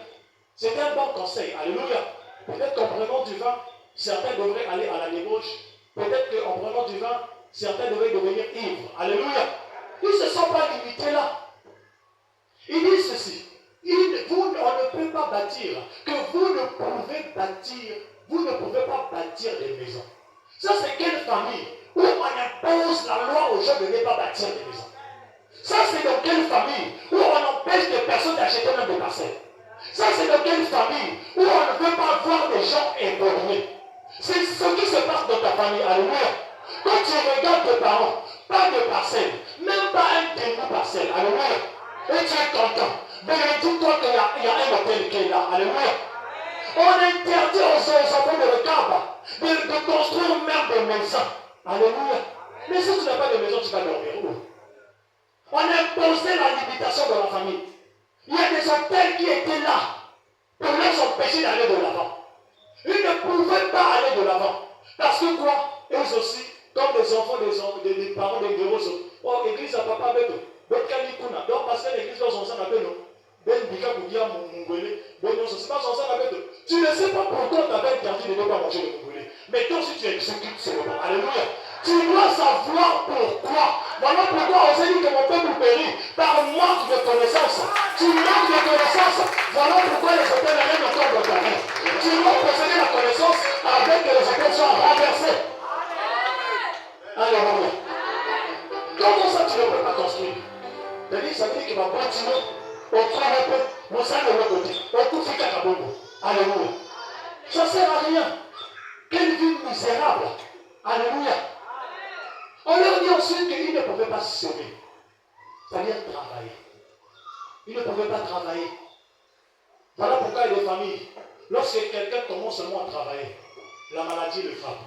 C'était un bon conseil. Alléluia. Peut-être qu'en prenant du vin, certains devraient aller à la débauche. Peut-être qu'en prenant du vin, certains devraient devenir ivres. Alléluia. Ils ne se sont pas limités là. Ils disent ceci. On ne peut pas bâtir, que vous ne pouvez bâtir, vous ne pouvez pas bâtir des maisons. Ça, c'est quelle famille où on impose la loi aux gens de ne pas bâtir des maisons? Ça, c'est dans quelle famille où on empêche des personnes d'acheter même des parcelles? Ça, c'est dans quelle famille où on ne veut pas voir des gens évoluer? C'est ce qui se passe dans ta famille. Alléluia. Quand tu regardes tes parents, pas de parcelles, même pas un demi-parcelle. Alléluia. Et tu es content. Mais dis-toi qu'il y a un hôtel qui est là. Alléluia. On interdit aux enfants de recab de construire même des maisons. Alléluia. Mais si tu n'as pas de maison, tu vas dormir où? On a imposé la limitation dans la famille. Il y a des hôtels qui étaient là pour les empêcher d'aller de l'avant. Ils ne pouvaient pas aller de l'avant. Parce que quoi? Eux aussi, comme les enfants des parents des héros, oh, l'église à papa bête. Donc parce que l'église dans son sang appelle nous. C'est pas son sang appelle. Tu ne sais pas pourquoi on t'avait interdit de ne pas manger le mongolais. Mais toi si tu exécutes seulement. Alléluia. Tu dois savoir pourquoi. Voilà pourquoi on s'est dit que mon peuple périt par manque de connaissance. Tu manques de connaissance. Voilà pourquoi les hôtels règnent encore dans ta vie. Tu dois posséder la connaissance avec que les hôtels soient renversés. Alléluia. Comment ça tu ne peux pas construire? Ça veut dire qu'il va continuer au travail, mon sang de l'autre côté, au coup de Kabongo. Alléluia. Ça ne sert à rien. Quelle vie misérable. Alléluia. On leur dit ensuite qu'ils ne pouvaient pas semer. C'est-à-dire travailler. Ils ne pouvaient pas travailler. Voilà pourquoi il y a des familles. Lorsque quelqu'un commence seulement à travailler, la maladie le frappe.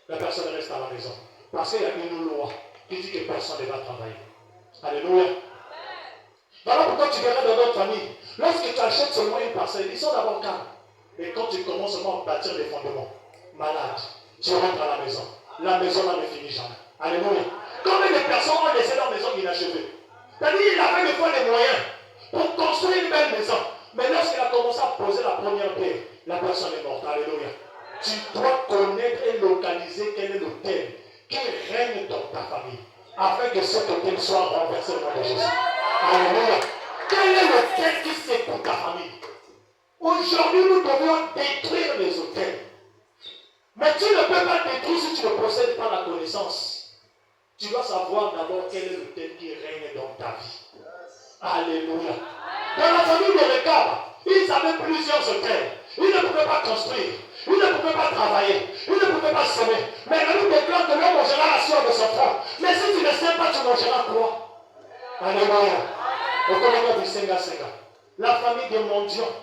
La personne reste à la maison. Parce qu'il y a une loi qui dit que personne ne va travailler. Alléluia. Voilà pourquoi tu verras dans d'autres familles. Lorsque tu achètes seulement une parcelle, ils sont d'abord calmes. Mais quand tu commences seulement à bâtir des fondements, malade, tu rentres à la maison. La maison là ne finit jamais. Alléluia. Combien de personnes ont laissé leur maison inachevée? C'est-à-dire qu'il avait des fois les moyens pour construire une belle maison. Mais lorsqu'il a commencé à poser la première pierre, la personne est morte. Alléluia. Tu dois connaître et localiser quel est l'autel qui règne dans ta famille, afin que cet autel soit renversé au nom de Jésus. Alléluia. Quel est l'autel qui secoue ta famille? Aujourd'hui, nous devons détruire les autels. Mais tu ne peux pas détruire si tu ne possèdes pas la connaissance. Tu dois savoir d'abord quel est l'autel qui règne dans ta vie. Alléluia. Dans la famille de Rekab, ils avaient plusieurs autels. Ils ne pouvaient pas construire. Ils ne pouvaient pas travailler. Ils ne pouvaient pas semer. Mais la Bible déclare que l'homme mangera la sueur de son front. Mais si tu ne sais pas, tu mangeras quoi? Alléluia. Au commandement du Senga. La famille de mendiants.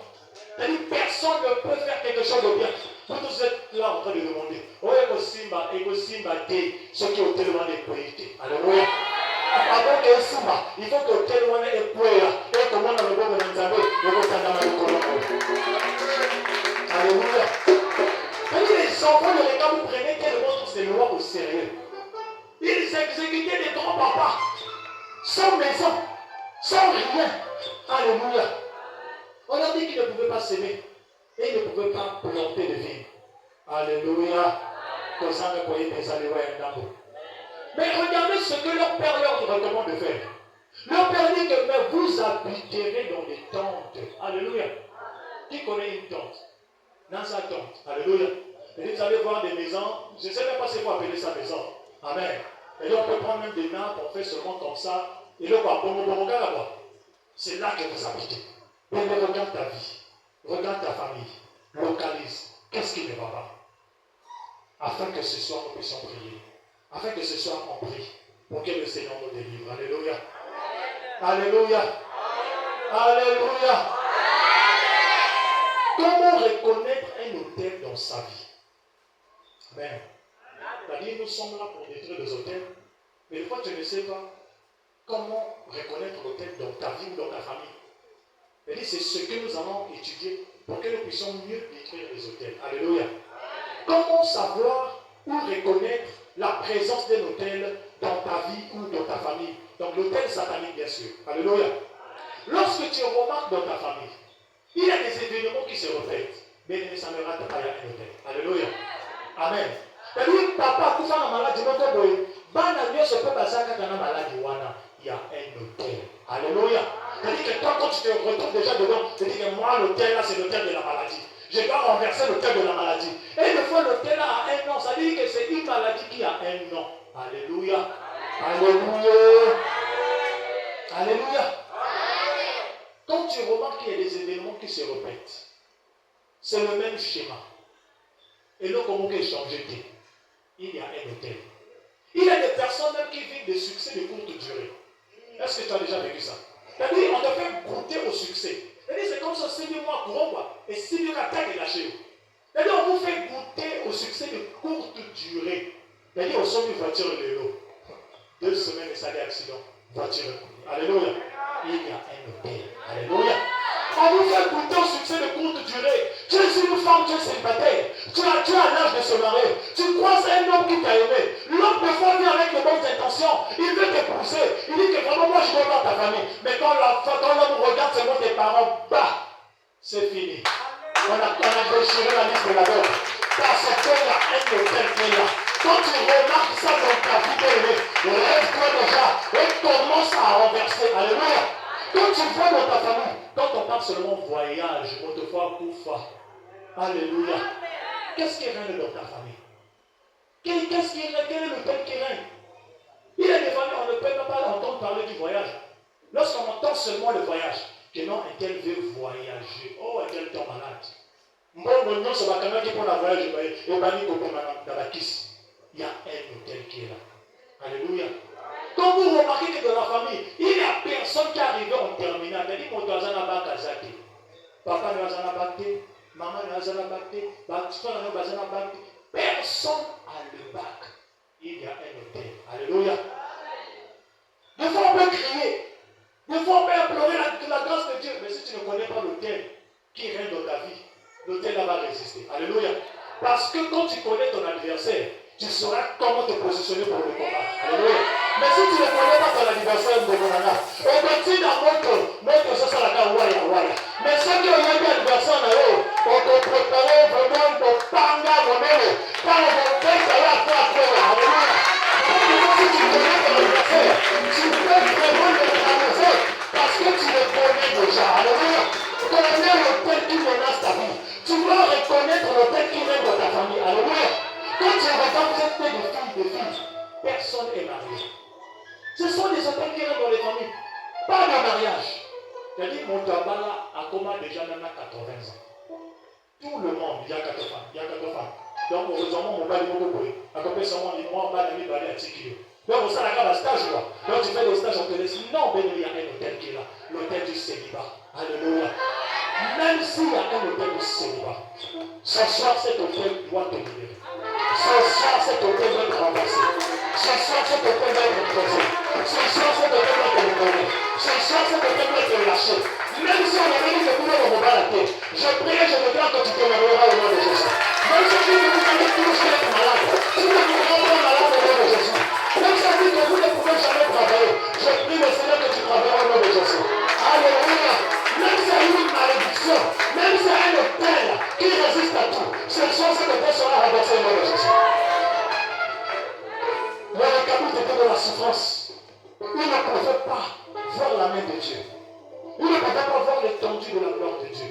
C'est-à-dire personne ne peut faire quelque chose de bien. Vous tous êtes là en train de demander. Oh, Simba, ceux qui ont tellement d'équité. Alléluia. Avant que Simba, il faut que tellement d'équité. Et comment on a le bon de Nzambe, le bon de Alléluia. C'est-à-dire les enfants de l'État, vous prenez tellement ces lois au sérieux. Ils exécutaient des grands-papas. Sans maison. Sans rien. Alléluia. On a dit qu'ils ne pouvaient pas s'aimer. Et ils ne pouvaient pas planter de vignes. Alléluia. Mais regardez ce que leur père leur recommande de faire. Leur père dit que mais vous habiterez dans des tentes. Alléluia. Qui connaît une tente? Dans sa tente. Alléluia. Et vous allez voir des maisons. Je ne sais même pas si vous appelez ça maison. Amen. Et là, on peut prendre même des nappes, on fait seulement comme ça. Et là, c'est là que vous habitez. Mais regarde ta vie. Regarde ta famille. Localise. Qu'est-ce qui ne va pas? Afin que ce soir, nous puissions prier. Afin que ce soir, on prie. Pour que le Seigneur nous délivre. Alléluia. Alléluia. Alléluia. Comment reconnaître un hôtel dans sa vie? Amen. C'est-à-dire, nous sommes là pour détruire les hôtels. Mais des fois, tu ne sais pas comment reconnaître l'hôtel dans ta vie ou dans ta famille. C'est ce que nous allons étudier pour que nous puissions mieux détruire les hôtels. Alléluia. Comment savoir ou reconnaître la présence d'un hôtel dans ta vie ou dans ta famille? Donc l'hôtel satanique, bien sûr. Alléluia. lorsque tu remarques dans ta famille, il y a des événements qui se répètent. Bien aimé, ça ne rate pas, il y a un hôtel. Alléluia. Amen. C'est-à-dire, papa, tout ça, la maladie, notre boy, bana mieux se peut passer quand on a maladie, il y a un hôtel. Alléluia. C'est-à-dire que toi, quand tu te retrouves déjà dedans, tu dis que moi, l'hôtel là, c'est l'hôtel de la maladie. Je dois renverser l'hôtel de la maladie. Et une fois l'hôtel là a un nom, ça dit que c'est une maladie qui a un nom. Alléluia. Alléluia. Alléluia. Quand tu remarques qu'il y a des événements qui se répètent, c'est le même schéma. Et là, comment il change? Il y a un hôtel. Il y a des personnes même qui vivent des succès de courte durée. Est-ce que tu as déjà vécu ça? C'est-à-dire, on te fait goûter au succès. C'est-à-dire, c'est comme ça, 6 mois courant, quoi. Et 6 mois attaque et lâché. C'est-à-dire, on vous fait goûter au succès de courte durée. C'est-à-dire, on sort une voiture de l'eau. 2 semaines et ça des accidents. Voiture. Alléluia. Il y a un hôtel. Alléluia. On vous fait goûter au succès de courte durée. Tu es une femme, tu es célibataire. Tu as l'âge de se marier. Tu croises un homme qui t'a aimé. L'homme de foi vient avec de bonnes intentions. Il veut t'épouser. Il dit que vraiment, moi, je veux voir ta famille. Mais quand l'homme regarde seulement tes parents, bah, c'est fini. On a déchiré la liste de la dot. Parce qu'il y a un hôtel qui est là. Quand tu remarques ça dans ta vie, lève-toi déjà et commence à renverser. Alléluia. Quand tu vois dans ta famille, quand on parle seulement voyage, autrefois, koufa. Alléluia. Qu'est-ce qui règne dans ta famille? Quel est le thème qui règne? Il y a des familles, on ne peut même pas entendre parler du voyage. Lorsqu'on entend seulement le voyage, que non, un tel veut voyager. Oh, un tel tombe malade. Bon, non, c'est pas quelqu'un qui prend la voyage et va dire dans la kiss. Il y a un hôtel qui est là. Alléluia. Quand vous remarquez que dans la famille, il n'y a personne qui arrive en terminale. Il dit, mon doigt n'a pas casé. Papa ne va pas battre. Maman ne va pas battre. Personne a le bac. Il y a un hôtel. Alléluia. Des fois, on peut crier. Des fois, on peut implorer la grâce de Dieu. Mais si tu ne connais pas l'hôtel qui règne dans ta vie, l'hôtel là va résister. Alléluia. Parce que quand tu connais ton adversaire, tu sauras comment te positionner pour le combat. Alléluia. Mais si tu ne connais pas ton adversaire, on va dire dans notre ça sera la waya. Mais ceux qui ont eu l'adversaire, on te préparait vraiment pour panga monnaie. Quand on va faire ça, là, Alléluia. Si tu connais ton adversaire, tu peux vraiment le traverser parce que tu le connais déjà. Alléluia. Connais l'hôtel qui menace ta vie. Tu dois reconnaître l'hôtel qui règne dans ta famille. Alléluia. Quand tu regardes, vous êtes des filles, personne n'est marié. Ce sont des hôtels qui rentrent dans les familles. Pas de mariage. Je dis, mon tabala a comment déjà même à 80 ans. Tout le monde, il y a 4 femmes. Donc, heureusement, mon père dit, à côté de moi, on va aller à Tikio. Donc, ça, là, stage, quoi. Donc, tu fais des stages, on te laisse. Non, mais il y a un hôtel qui est là. L'hôtel du célibat. Alléluia. Même s'il y a un hôtel du célibat, ce soir, cet hôtel doit te libérer. Ce soir, cet hôtel doit être renversé. Ce soir, cet hôtel doit être posé. Ce soir, cet hôtel doit être libéré. Ce soir, cet hôtel doit être lâché. Même si on avait dit que vous n'avez pas la tête, je prie et je déclare que tu te marieras au nom de Jésus. Même si vous allez tous être malade, si vous ne pouvez pas malade au nom de Jésus. Même si on dit que vous ne pouvez jamais travailler, je prie le Seigneur que tu travailleras au nom de Jésus. Alléluia. Même si il y a une malédiction, même si il y a un hôtel qui résiste à tout, ce soir, cet hôtel sera renversé au nom de Jésus. Le récabit était de la souffrance. Il ne pouvait pas voir la main de Dieu. Il ne pouvait pas voir l'étendue de la gloire de Dieu.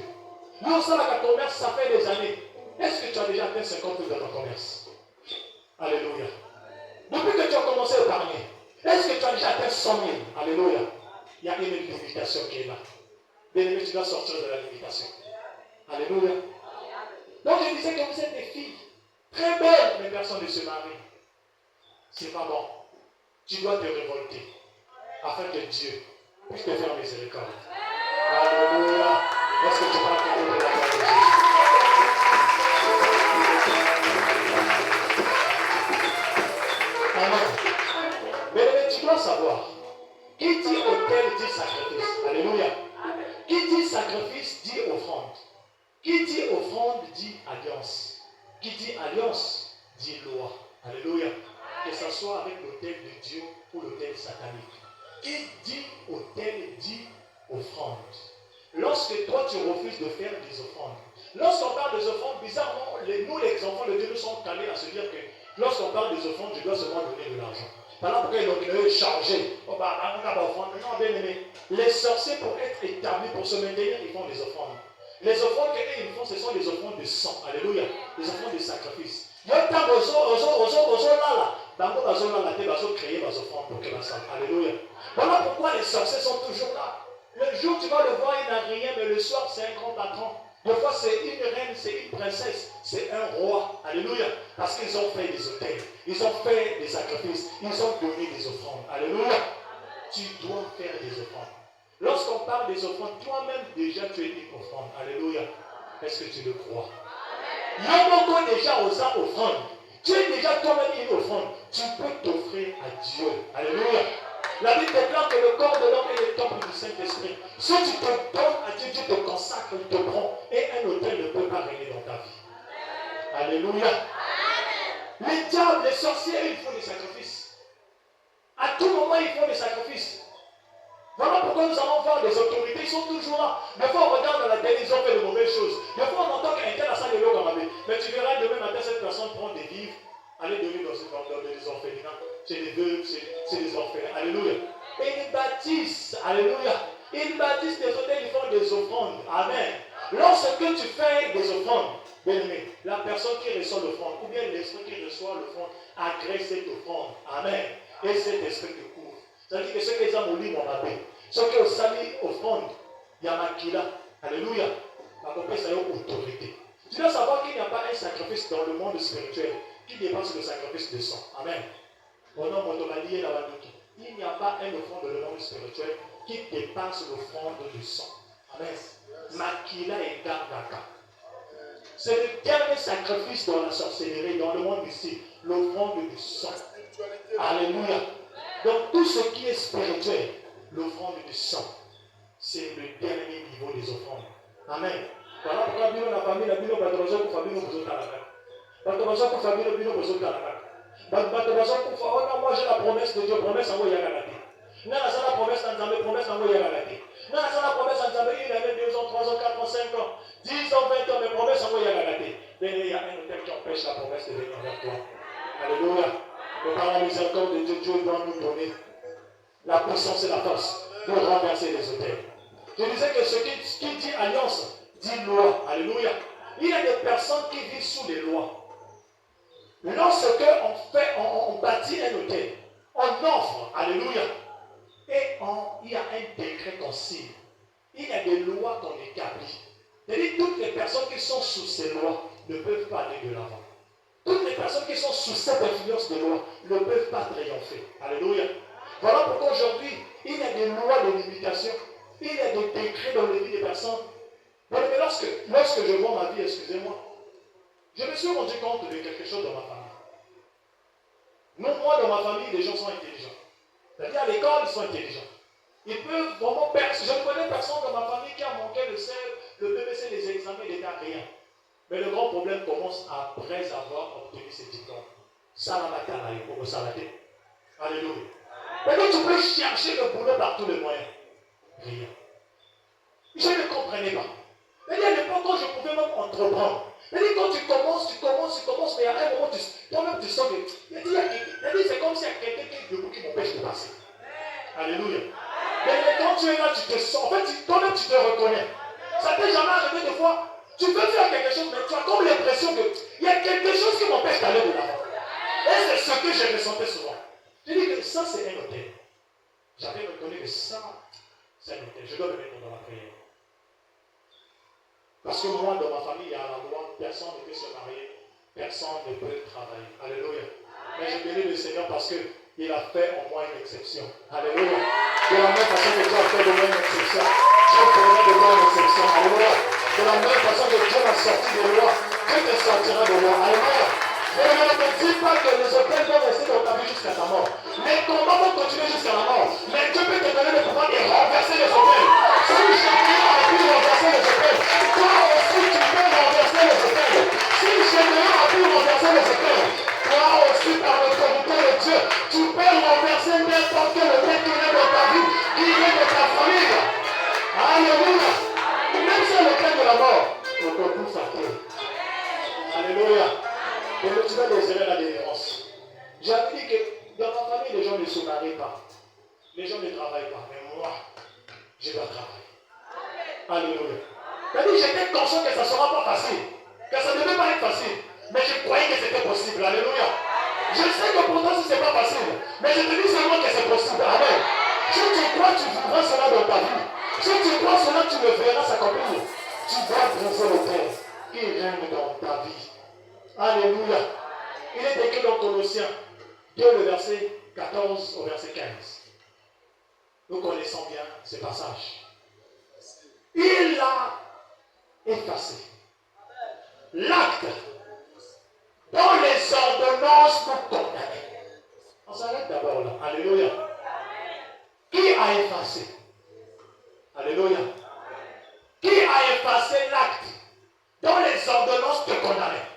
Nous, ça, la commerce, ça fait des années. Est-ce que tu as déjà atteint 50 000 dans ton commerce? Alléluia. Depuis que tu as commencé à épargner, est-ce que tu as déjà atteint 100 000? Alléluia. Il y a une limitation qui est là. Bien-aimé, tu dois sortir de la limitation. Alléluia. Donc, je disais que vous êtes des filles très belles, mais personne ne se marie. C'est pas bon. Tu dois te révolter afin que Dieu puisse te faire miséricorde. Alléluia. Est-ce que tu vas accorder la gloire de Jésus? Amen. Mais tu dois savoir, qui dit autel dit sacrifice. Alléluia. Qui dit sacrifice dit offrande. Qui dit offrande dit alliance. Qui dit alliance dit loi. Alléluia. Que ce soit avec l'autel de Dieu ou l'autel satanique. Qui dit autel dit offrandes. Lorsque toi tu refuses de faire des offrandes, lorsqu'on parle des offrandes, bizarrement, nous les enfants de Dieu nous sommes calés à se dire que lorsqu'on parle des offrandes, je dois seulement donner de l'argent. Par là, pourquoi ils ont chargé? Oh, bah, on a offrande. Non, bien aimé. Les sorciers, pour être établis, pour se maintenir, ils font des offrandes. Les offrandes qu'ils font, ce sont des offrandes de sang. Alléluia. Des offrandes de sacrifice. Alléluia. Voilà pourquoi les sorciers sont toujours là. Le jour tu vas le voir, il n'a rien, mais le soir c'est un grand patron. Des fois c'est une reine, c'est une princesse, c'est un roi. Alléluia. Parce qu'ils ont fait des autels, ils ont fait des sacrifices, ils ont donné des offrandes. Alléluia. Tu dois faire des offrandes. Lorsqu'on parle des offrandes, toi-même déjà tu es une offrande. Alléluia. Est-ce que tu le crois? Yomoko déjà aux offrandes. Tu es déjà toi-même une offrande. Tu peux t'offrir à Dieu. Alléluia. La Bible déclare que le corps de l'homme est le temple du Saint-Esprit. Si tu te donnes à Dieu, Dieu te consacre, il te prend. Et un autel ne peut pas régner dans ta vie. Alléluia. Les diables, les sorciers, ils font des sacrifices. À tout moment, ils font des sacrifices. Voilà pourquoi nous allons voir des autorités, ils sont toujours là. Des fois, on regarde dans la télé, ils ont fait de mauvaises choses. Des fois, on entend qu'un tel a ça de l'eau dans la vie. Mais tu verras demain matin, cette personne prend des livres, aller donner dans des orphelinats. C'est des veuves, c'est des orphelins. Alléluia. Et ils bâtissent. Alléluia. Ils bâtissent des hôtels, ils font des offrandes. Amen. Lorsque tu fais des offrandes, bien aimé, la personne qui reçoit l'offrande, ou bien l'esprit qui reçoit l'offrande, agresse cette offrande. Amen. Et cet esprit te couvre. C'est-à-dire que ceux qui les ont au livre, on appelle. Ceux qui ont sali offrande, il y a Makila. Alléluia. La compagnie, ça a une autorité. Tu dois savoir qu'il n'y a pas un sacrifice dans le monde spirituel qui dépasse le sacrifice de sang. Amen. Au nom de Motomali et Lavanouki. Il n'y a pas un offrande dans le monde spirituel qui dépasse l'offrande du sang. Amen. Makila et Gardaka. C'est le dernier sacrifice dans la sorcellerie, dans le monde ici. L'offrande du sang. Alléluia. Donc tout ce qui est spirituel, l'offrande du sang, c'est le dernier niveau des offrandes. Amen. Voilà pourquoi Bino la famille, la Bino Batrozo pour Fabino Bozotalaka. Batrozo pour Fabino Bino Bozotalaka. Batrozo pour Fabino, moi j'ai la promesse de Dieu, promesse en Moyagagati. N'a la promesse en Zambé, promesse en Moyagagati. N'a la promesse en Zambé, 1 année, 2 ans, 3 ans, 4 ans, 5 ans, 10 ans, 20 ans, mais promesse en Moyagagati. Il y a un hôtel qui empêche la promesse de venir vers toi. Alléluia. Et par la miséricorde de Dieu, Dieu doit nous donner la puissance et la force pour renverser les hôtels. Je disais que ce qui dit alliance, dit loi. Alléluia. Il y a des personnes qui vivent sous les lois. Lorsque on bâtit un hôtel, on offre, alléluia, et il y a un décret qu'on signe. Il y a des lois qu'on établit. C'est-à-dire toutes les personnes qui sont sous ces lois ne peuvent pas aller de l'avant. Toutes les personnes qui sont sous cette influence de loi ne peuvent pas triompher. Alléluia. Voilà pourquoi aujourd'hui, il y a des lois de limitation. Il y a des décrets dans les vies des personnes. Mais lorsque je vois ma vie, excusez-moi, je me suis rendu compte de quelque chose dans ma famille. Non, moi, dans ma famille, les gens sont intelligents. C'est-à-dire à l'école, ils sont intelligents. Ils peuvent vraiment je ne connais personne dans ma famille qui a manqué le CEP, le BBC, les examens d'État, rien. Mais le grand problème commence après avoir obtenu ces diplômes. Salamatanaï, pour me salater. Alléluia. Maintenant, tu peux chercher le boulot par tous les moyens. Rien. Je ne comprenais pas. Mais à l'époque, quand je pouvais même entreprendre, quand tu commences, mais à un moment, toi-même, tu sens que. C'est comme s'il y a quelqu'un qui m'empêche de passer. Alléluia. Mais quand tu es là, tu te sens. En fait, toi-même, tu te reconnais. Ça t'est jamais arrivé de fois. Tu veux faire quelque chose, mais tu as comme l'impression qu'il y a quelque chose qui m'empêche d'aller de l'avant. Et c'est ce que je ressentais souvent. Je dis que ça, c'est un hôtel. J'avais reconnu que ça, c'est un hôtel. Je dois me mettre dans la prière. Parce que moi, dans ma famille, il y a la loi, personne ne peut se marier, personne ne peut travailler. Alléluia. Mais je bénis le Seigneur parce qu'il a fait en moi une exception. Alléluia. De la même façon que Dieu a fait de moi une exception, Dieu fera de moi une exception. Alléluia. De la même façon que Dieu m'a sorti de loi, Dieu te sortira de loi. Alléluia. Et ne te dis pas que les hôtels vont rester dans ta vie jusqu'à ta mort. Les combats vont continuer jusqu'à la mort. Mais Dieu peut te donner le pouvoir de renverser les hôtels. Si chacun a pu renverser les hôtels, toi aussi tu peux renverser les hôtels. Si chacun a pu renverser les hôtels, toi aussi par l'autorité de Dieu, tu peux renverser n'importe quel hôtel qui est dans ta vie, qui est dans ta famille. vais désirer la délivrance. J'avais dit que dans ma famille, les gens ne se marient pas. Les gens ne travaillent pas. Mais moi, je dois travailler. Alléluia. C'est-à-dire, j'étais conscient que ça ne sera pas facile. Que ça ne devait pas être facile. Mais je croyais que c'était possible. Alléluia. Je sais que pour toi, ce n'est pas facile. Mais je te dis seulement que c'est possible. Amen. Si tu crois, tu vivras cela dans ta vie. Si tu crois cela, tu le verras s'accomplir. Tu dois briser le Père qui règne dans ta vie. Alléluia. Il est écrit dans Colossiens 2, le verset 14 au verset 15. Nous connaissons bien ce passage. Il a effacé l'acte dont les ordonnances nous condamnaient. On s'arrête d'abord là. Alléluia. Qui a effacé? Alléluia. Qui a effacé l'acte dont les ordonnances te condamnaient?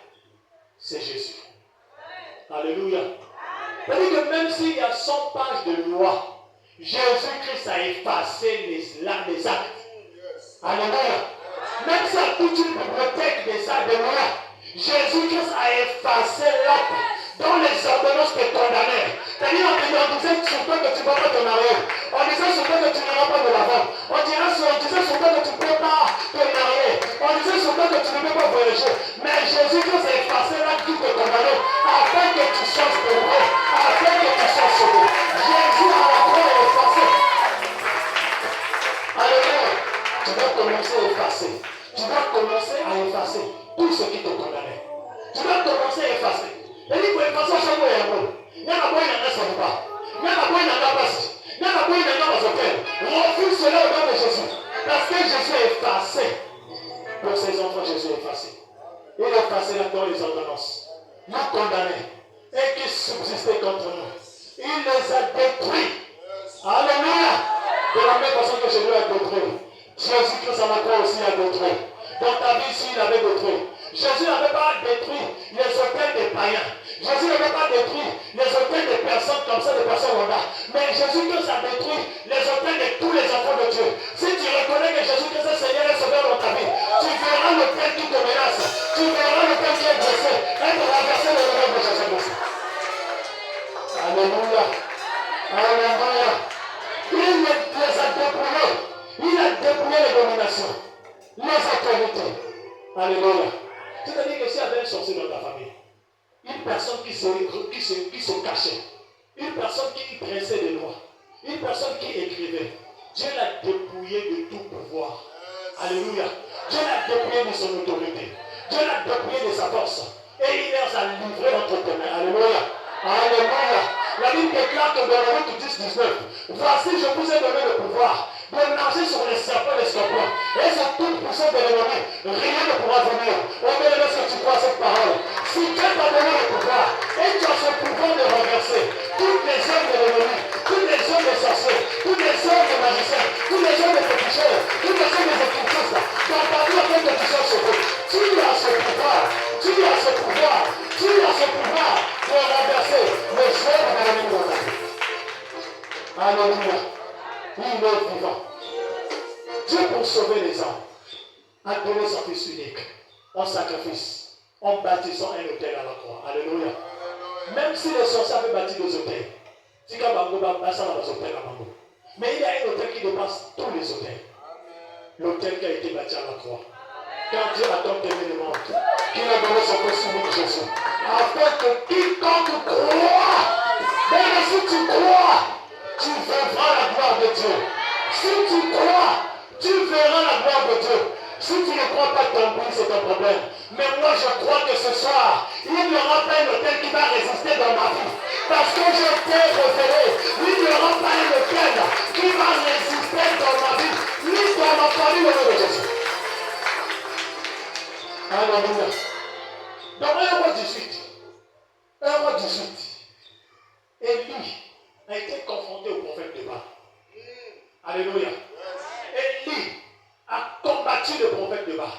C'est Jésus. Alléluia. C'est-à-dire que même s'il y a 100 pages de loi, Jésus-Christ a effacé les actes. Alléluia. Même si à toute une bibliothèque des actes de loi, Jésus-Christ a effacé l'acte dont les ordonnances te condamnaient. C'est-à-dire, on disait sur toi que tu ne vas pas te marier. On disait sur toi que tu n'iras pas de l'avant. On disait sur toi que tu ne peux pas te marier. On disait sur toi que tu ne peux pas voyager. Mais Jésus-Christ a effacé l'acte qui te condamnait afin que tu sois sauvé. Afin que tu sois sauvé. Jésus à la croix a effacé. Alléluia. Tu dois commencer à effacer. Tu dois commencer à effacer tout ce qui te condamnait. Tu dois commencer à effacer. Et dit que effacer à chaque fois, il y a un mot. Il y a un mot, il y a un pas. Il y a un mot, il y a un pas. Il y a un mot, il y a un hôtel. Refuse cela au nom de Jésus. Parce que Jésus est effacé. Pour ses enfants, Jésus est effacé. Il est effacé là dans les ordonnances. Nous condamnés. Et qui subsistaient contre nous. Il les a détruits. Alléluia. De la même façon que Jésus a détruit. Jésus-Christ à la croix aussi a détruit. Dans ta vie, ici, il avait détruit. Jésus n'avait pas détruit les hôtels des païens. Jésus n'avait pas détruit les hôtels des personnes comme ça, des personnes lambda. Mais Jésus-Christ a détruit les hôtels de tous les enfants de Dieu. Si tu reconnais que Jésus-Christ est Seigneur et Sauveur dans ta vie, tu verras l'hôtel qui te menace. Tu verras l'hôtel qui est blessé. Être renversé dans le nom de Jésus-Christ. Alléluia. Alléluia. Il les a dépouillés. Il a dépouillé les dominations, les autorités. Alléluia. C'est-à-dire que s'il y avait un sorcier dans ta famille, une personne qui se cachait, une personne qui pressait des lois, une personne qui écrivait, Dieu l'a dépouillé de tout pouvoir. Alléluia. Dieu l'a dépouillé de son autorité. Dieu l'a dépouillé de sa force. Et il les a livrés entre tes mains. Alléluia. Alléluia. La Bible déclare que dans le Luc 10, 19, voici, je vous ai donné le pouvoir de marcher sur les serpents et les scorpions. Et sur toute puissance de l'ennemi, rien ne pourra venir. Oh, mais est-ce que tu crois cette parole? Si Dieu t'a donné le pouvoir, et tu as ce pouvoir de renverser toutes les œuvres de l'ennemi, toutes les œuvres des sorciers, toutes les œuvres des magiciens, toutes les œuvres des féticheurs, toutes les œuvres des occultistes, dans ta vie afin que tu sois sauvé. Tu as ce pouvoir, tu as ce pouvoir, tu as ce pouvoir de renverser les œuvres de l'ennemi dans ta vie. Alléluia. Il est vivant. Dieu, pour sauver les hommes, a donné son Fils unique en sacrifice, en bâtissant un hôtel à la croix. Alléluia. Même si les sorciers avaient bâti des hôtels, mais il y a un hôtel qui dépasse tous les hôtels. L'hôtel qui a été bâti à la croix. Quand Dieu a tant aimé le monde, qu'il a donné son Fils unique Jésus, afin que quiconque croit, même si tu crois, tu verras la gloire de Dieu. Si tu crois, tu verras la gloire de Dieu. Si tu ne crois pas, ton bruit, c'est un problème. Mais moi, je crois que ce soir, il n'y aura pas un hôtel qui va résister dans ma vie. Parce que je t'ai révélé, il n'y aura pas un hôtel qui va résister dans ma vie, ni dans ma famille, au nom de Jésus. Alléluia. Dans 1 roi 18, Élie a été confronté au prophète de Baal. Alléluia. Élie a combattu le prophète de Baal.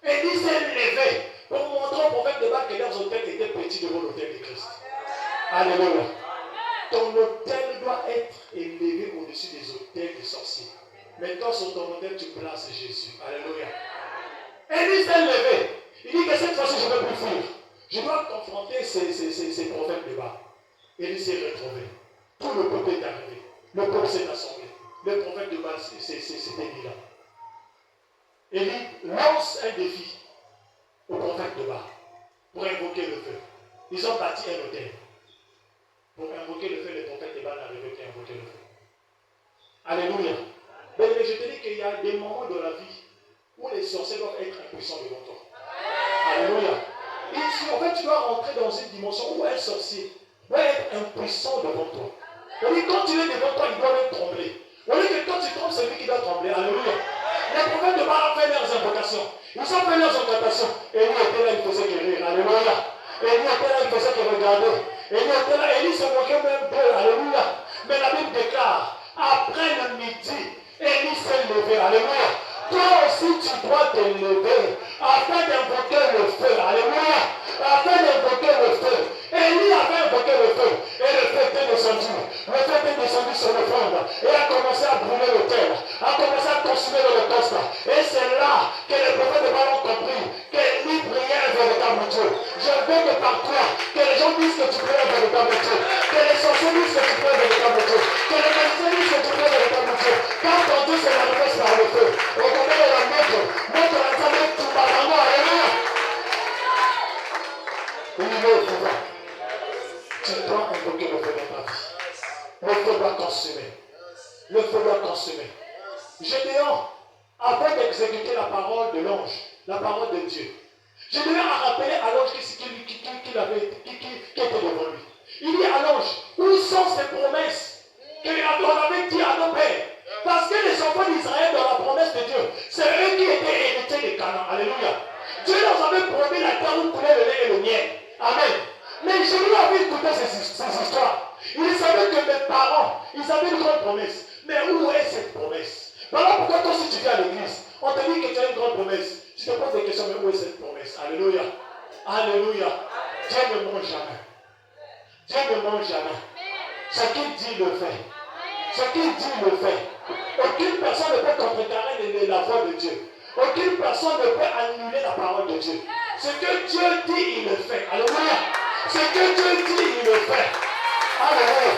Élie s'est levé pour montrer au prophète de Baal que leurs hôtels étaient petits devant l'hôtel de Christ. Alléluia. Ton hôtel doit être élevé au-dessus des hôtels des sorciers. Mais toi, sur ton hôtel, tu places Jésus. Alléluia. Élie s'est levé. Il dit que cette fois-ci, je ne peux plus fuir. Je dois confronter ces prophètes de bas. Élie s'est retrouvé. Tout le peuple est arrivé. Le peuple s'est assemblé. Le prophète de bas s'était mis là. Élie lance un défi au prophète de bas pour invoquer le feu. Ils ont bâti un hôtel. Pour invoquer le feu, les prophètes de bas n'arrivaient qu'à invoquer le feu. Alléluia. Mais je te dis qu'il y a des moments de la vie où les sorciers doivent être impuissants devant toi. Alléluia. Ici, en fait, tu dois rentrer dans une dimension où un sorcier doit être impuissant devant toi. C'est-à-dire, quand tu es devant toi, il doit même trembler. Au lieu que quand tu trembles, c'est lui qui doit trembler. Alléluia. Les prophètes de Baal ont fait leurs invocations. Ils ont fait leurs incantations. Et lui était là, il faisait que rire. Alléluia. Et lui était là, il faisait que regarder. Et lui était là, et lui se moquait même d'eux. Alléluia. Mais la Bible déclare, après le midi, Élie s'est levé. Alléluia. Toi aussi, tu dois te lever afin d'invoquer le feu. Alléluia. Afin d'invoquer le feu. Élie avait invoqué le feu. Et le feu était descendu. Le feu était descendu sur le fond. Et a commencé à brûler l'autel. A commencé à consumer l'holocauste. Et c'est là que les prophètes de Baal ont compris qu'Élie priait un véritable Dieu. Je veux que par toi, que les gens disent que tu pries un véritable Dieu. Que les sorciers disent que tu pries un véritable Dieu. Que les magiciens disent que tu pries un véritable Dieu. Quand ton Dieu se manifeste par le feu. Regardez la montre l'ensemble de tout par la mort. Alléluia. Il est au pouvoir. Tu dois invoquer le feu dans ta vie. Le feu doit consumer. Le feu doit consumer. Gédéon, avant d'exécuter la parole de l'ange, la parole de Dieu, Gédéon a rappelé à l'ange qui était devant lui. Il dit à l'ange, où sont ces promesses qu'on avait dit à nos pères? Parce que les enfants d'Israël, dans la promesse de Dieu, c'est eux qui étaient hérités de Canaan. Alléluia. Dieu leur avait promis la terre où coulait le lait et le miel. Amen. Mais Jésus avait écouté ces histoires. Il savait que mes parents, ils avaient une grande promesse. Mais où est cette promesse? Voilà pourquoi toi, si tu viens à l'église, on te dit que tu as une grande promesse. Tu te poses des questions, mais où est cette promesse? Alléluia. Alléluia. Dieu ne ment jamais. Dieu ne ment jamais. Ce qu'il dit, le fait. Ce qu'il dit, le fait. Aucune personne ne peut contrecarrer la voix de Dieu. Aucune personne ne peut annuler la parole de Dieu. Ce que Dieu dit, il le fait. Alléluia. Ce que Dieu dit, il le fait. Alléluia.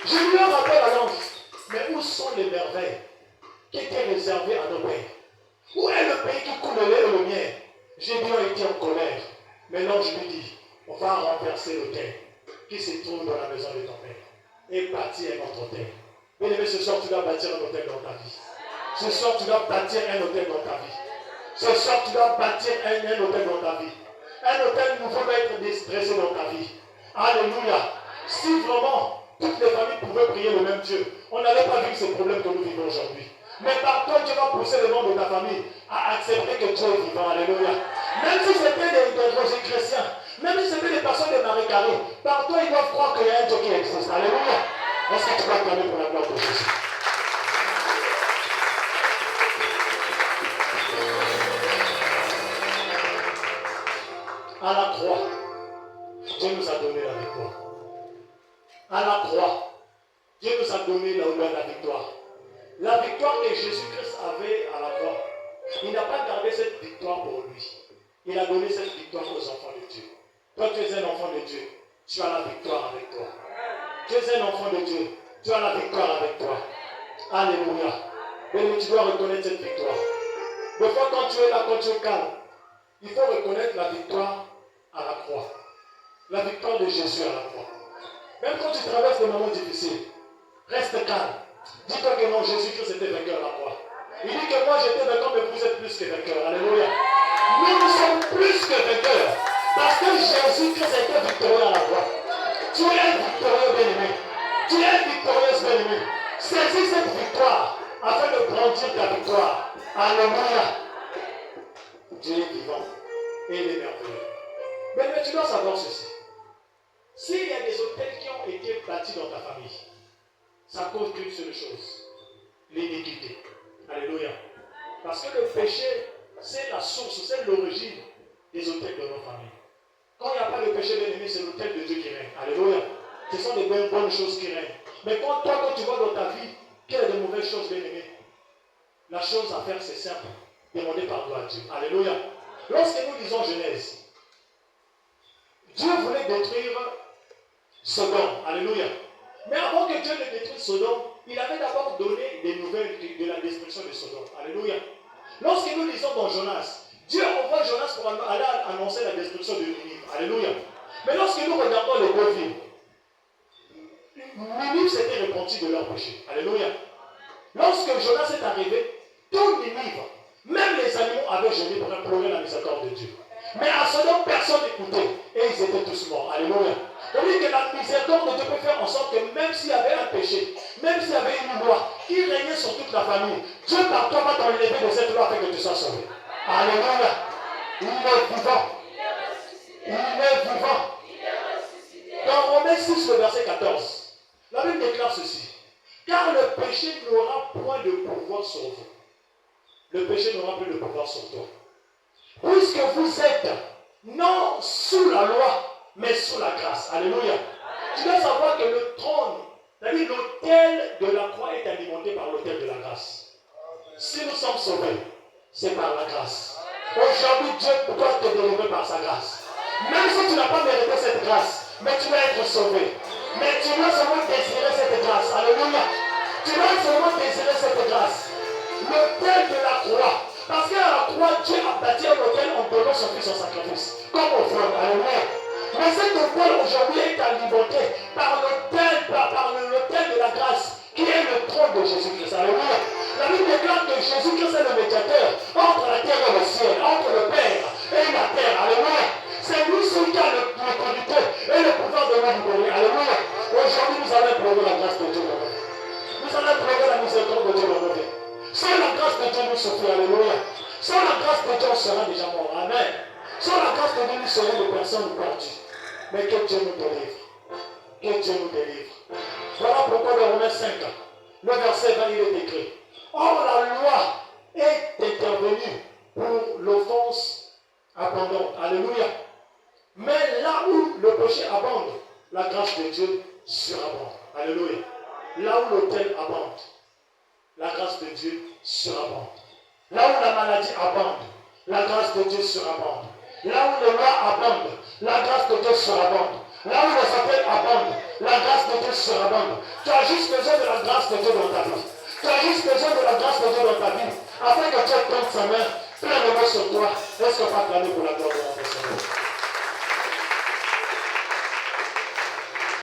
Je lui rappelle à l'ange, mais où sont les merveilles qui étaient réservées à nos pères? Où est le pays qui coule le lait et le miel? Gédéon était en colère. Mais l'ange lui dit, on va renverser l'autel qui se trouve dans la maison de ton père et bâtir un autre hôtel. Bien-aimé, ce soir, tu dois bâtir un hôtel dans ta vie. Ce soir, tu dois bâtir un hôtel dans ta vie. Ce soir, tu dois bâtir un hôtel dans ta vie. Un hôtel nouveau va être dressé dans ta vie. Alléluia. Si vraiment toutes les familles pouvaient prier le même Dieu, on n'allait pas vivre ces problèmes que nous vivons aujourd'hui. Mais par toi, Dieu va pousser les membres de ta famille à accepter que Dieu est vivant. Alléluia. Même si c'était des chrétiens, même si c'était des personnes de Marie Carré, par toi, ils doivent croire qu'il y a un Dieu qui existe. Alléluia. Est-ce que tu vas acclamer pour la gloire de Jésus? À la croix, Dieu nous a donné la victoire. À la croix, Dieu nous a donné la victoire. La victoire que Jésus-Christ avait à la croix, il n'a pas gardé cette victoire pour lui. Il a donné cette victoire aux enfants de Dieu. Toi, tu es un enfant de Dieu. Tu as la victoire avec toi. Tu es un enfant de Dieu. Tu as la victoire avec toi. Alléluia. Mais tu dois reconnaître cette victoire. Des fois, quand tu es là, quand tu es calme, il faut reconnaître la victoire à la croix. La victoire de Jésus à la croix. Même quand tu traverses des moments difficiles, reste calme. Dis-toi que non, Jésus-Christ était vainqueur à la croix. Il dit que moi j'étais vainqueur, mais vous êtes plus que vainqueur. Alléluia. Nous sommes plus que vainqueurs. Parce que Jésus-Christ était victorieux à la croix. Tu es victorieux, bien-aimé. Tu es victorieuse, bien-aimé. Saisis cette victoire afin de grandir ta victoire. Alléluia. Dieu est vivant et il est merveilleux. Mais tu dois savoir ceci. S'il y a des hôtels qui ont été bâtis dans ta famille, ça cause qu'une seule chose, l'iniquité. Alléluia. Parce que le péché, c'est la source, c'est l'origine des hôtels de nos familles. Quand il n'y a pas de péché, bien aimé, c'est l'hôtel de Dieu qui règne. Alléluia. Ce sont des bonnes choses qui règnent. Mais quand tu vois dans ta vie qu'il y a de mauvaises choses, bien aimé, la chose à faire, c'est simple. Demander pardon à Dieu. Alléluia. Lorsque nous lisons Genèse, Dieu voulait détruire Sodome. Alléluia. Mais avant que Dieu ne détruise Sodome, il avait d'abord donné des nouvelles de la destruction de Sodome. Alléluia. Lorsque nous lisons dans Jonas, Dieu envoie Jonas pour aller annoncer la destruction de Ninive. Alléluia. Mais lorsque nous regardons les deux films, Ninive s'était repenti de leur péché. Alléluia. Lorsque Jonas est arrivé, tout Ninive, même les animaux avaient jeûné pour implorer la miséricorde de Dieu. Mais à Sodome, personne n'écoutait. Et ils étaient tous morts. Alléluia. C'est-à-dire que la miséricorde de Dieu peut faire en sorte que même s'il y avait un péché, même s'il y avait une loi qui régnait sur toute la famille, Dieu par toi va t'enlever de cette loi afin que tu sois sauvé. Alléluia. Il est vivant. Il est vivant. Dans Romains 6, le verset 14, la Bible déclare ceci. Car le péché n'aura point de pouvoir sur vous. Le péché n'aura plus de pouvoir sur toi. Puisque vous êtes non sous la loi, mais sous la grâce. Alléluia. Tu dois savoir que le trône, c'est-à-dire l'autel de la croix est alimenté par l'autel de la grâce. Si nous sommes sauvés, c'est par la grâce. Aujourd'hui, Dieu doit te délivrer par sa grâce. Même si tu n'as pas mérité cette grâce, mais tu vas être sauvé. Mais tu dois seulement désirer cette grâce. Alléluia. Tu dois seulement désirer cette grâce. L'autel de la croix. Parce qu'à la croix, Dieu a bâti un autel en donnant son fils en sacrifice. Comme offrande. Alléluia. Mais cet autel aujourd'hui est alimenté par l'autel de la grâce qui est le trône de Jésus-Christ. Alléluia. La Bible déclare que Jésus-Christ est le médiateur entre la terre et le ciel, entre le Père et la terre. Alléluia. C'est lui seul qui a l'autorité et le pouvoir de nous libérer. Alléluia. Aujourd'hui, nous allons éprouver la grâce de Dieu dans nos vies. Nous allons éprouver la miséricorde de Dieu dans nos vies. Sans la grâce de Dieu, nous souffrons. Alléluia. Sans la grâce de Dieu, on sera déjà mort. Amen. Sans la grâce de Dieu, nous serons des personnes perdues. Mais que Dieu nous délivre. Que Dieu nous délivre. Voilà pourquoi dans Romains 5, le verset 20, il est écrit. Or, la loi est intervenue pour l'offense abondante. Alléluia. Mais là où le péché abonde, la grâce de Dieu surabonde. Alléluia. Là où l'autel abonde, la grâce de Dieu surabonde. Là où la maladie abonde, la grâce de Dieu surabonde. Là où les lois abondent, la grâce de Dieu surabonde. Là où les appels abondent, la grâce de Dieu surabonde. Tu as juste besoin de la grâce de Dieu dans ta vie. Tu as juste besoin de la grâce de Dieu dans ta vie. Afin que Dieu tende sa main, pleinement sur toi. Est-ce qu'on va acclamer pour la gloire de notre Seigneur?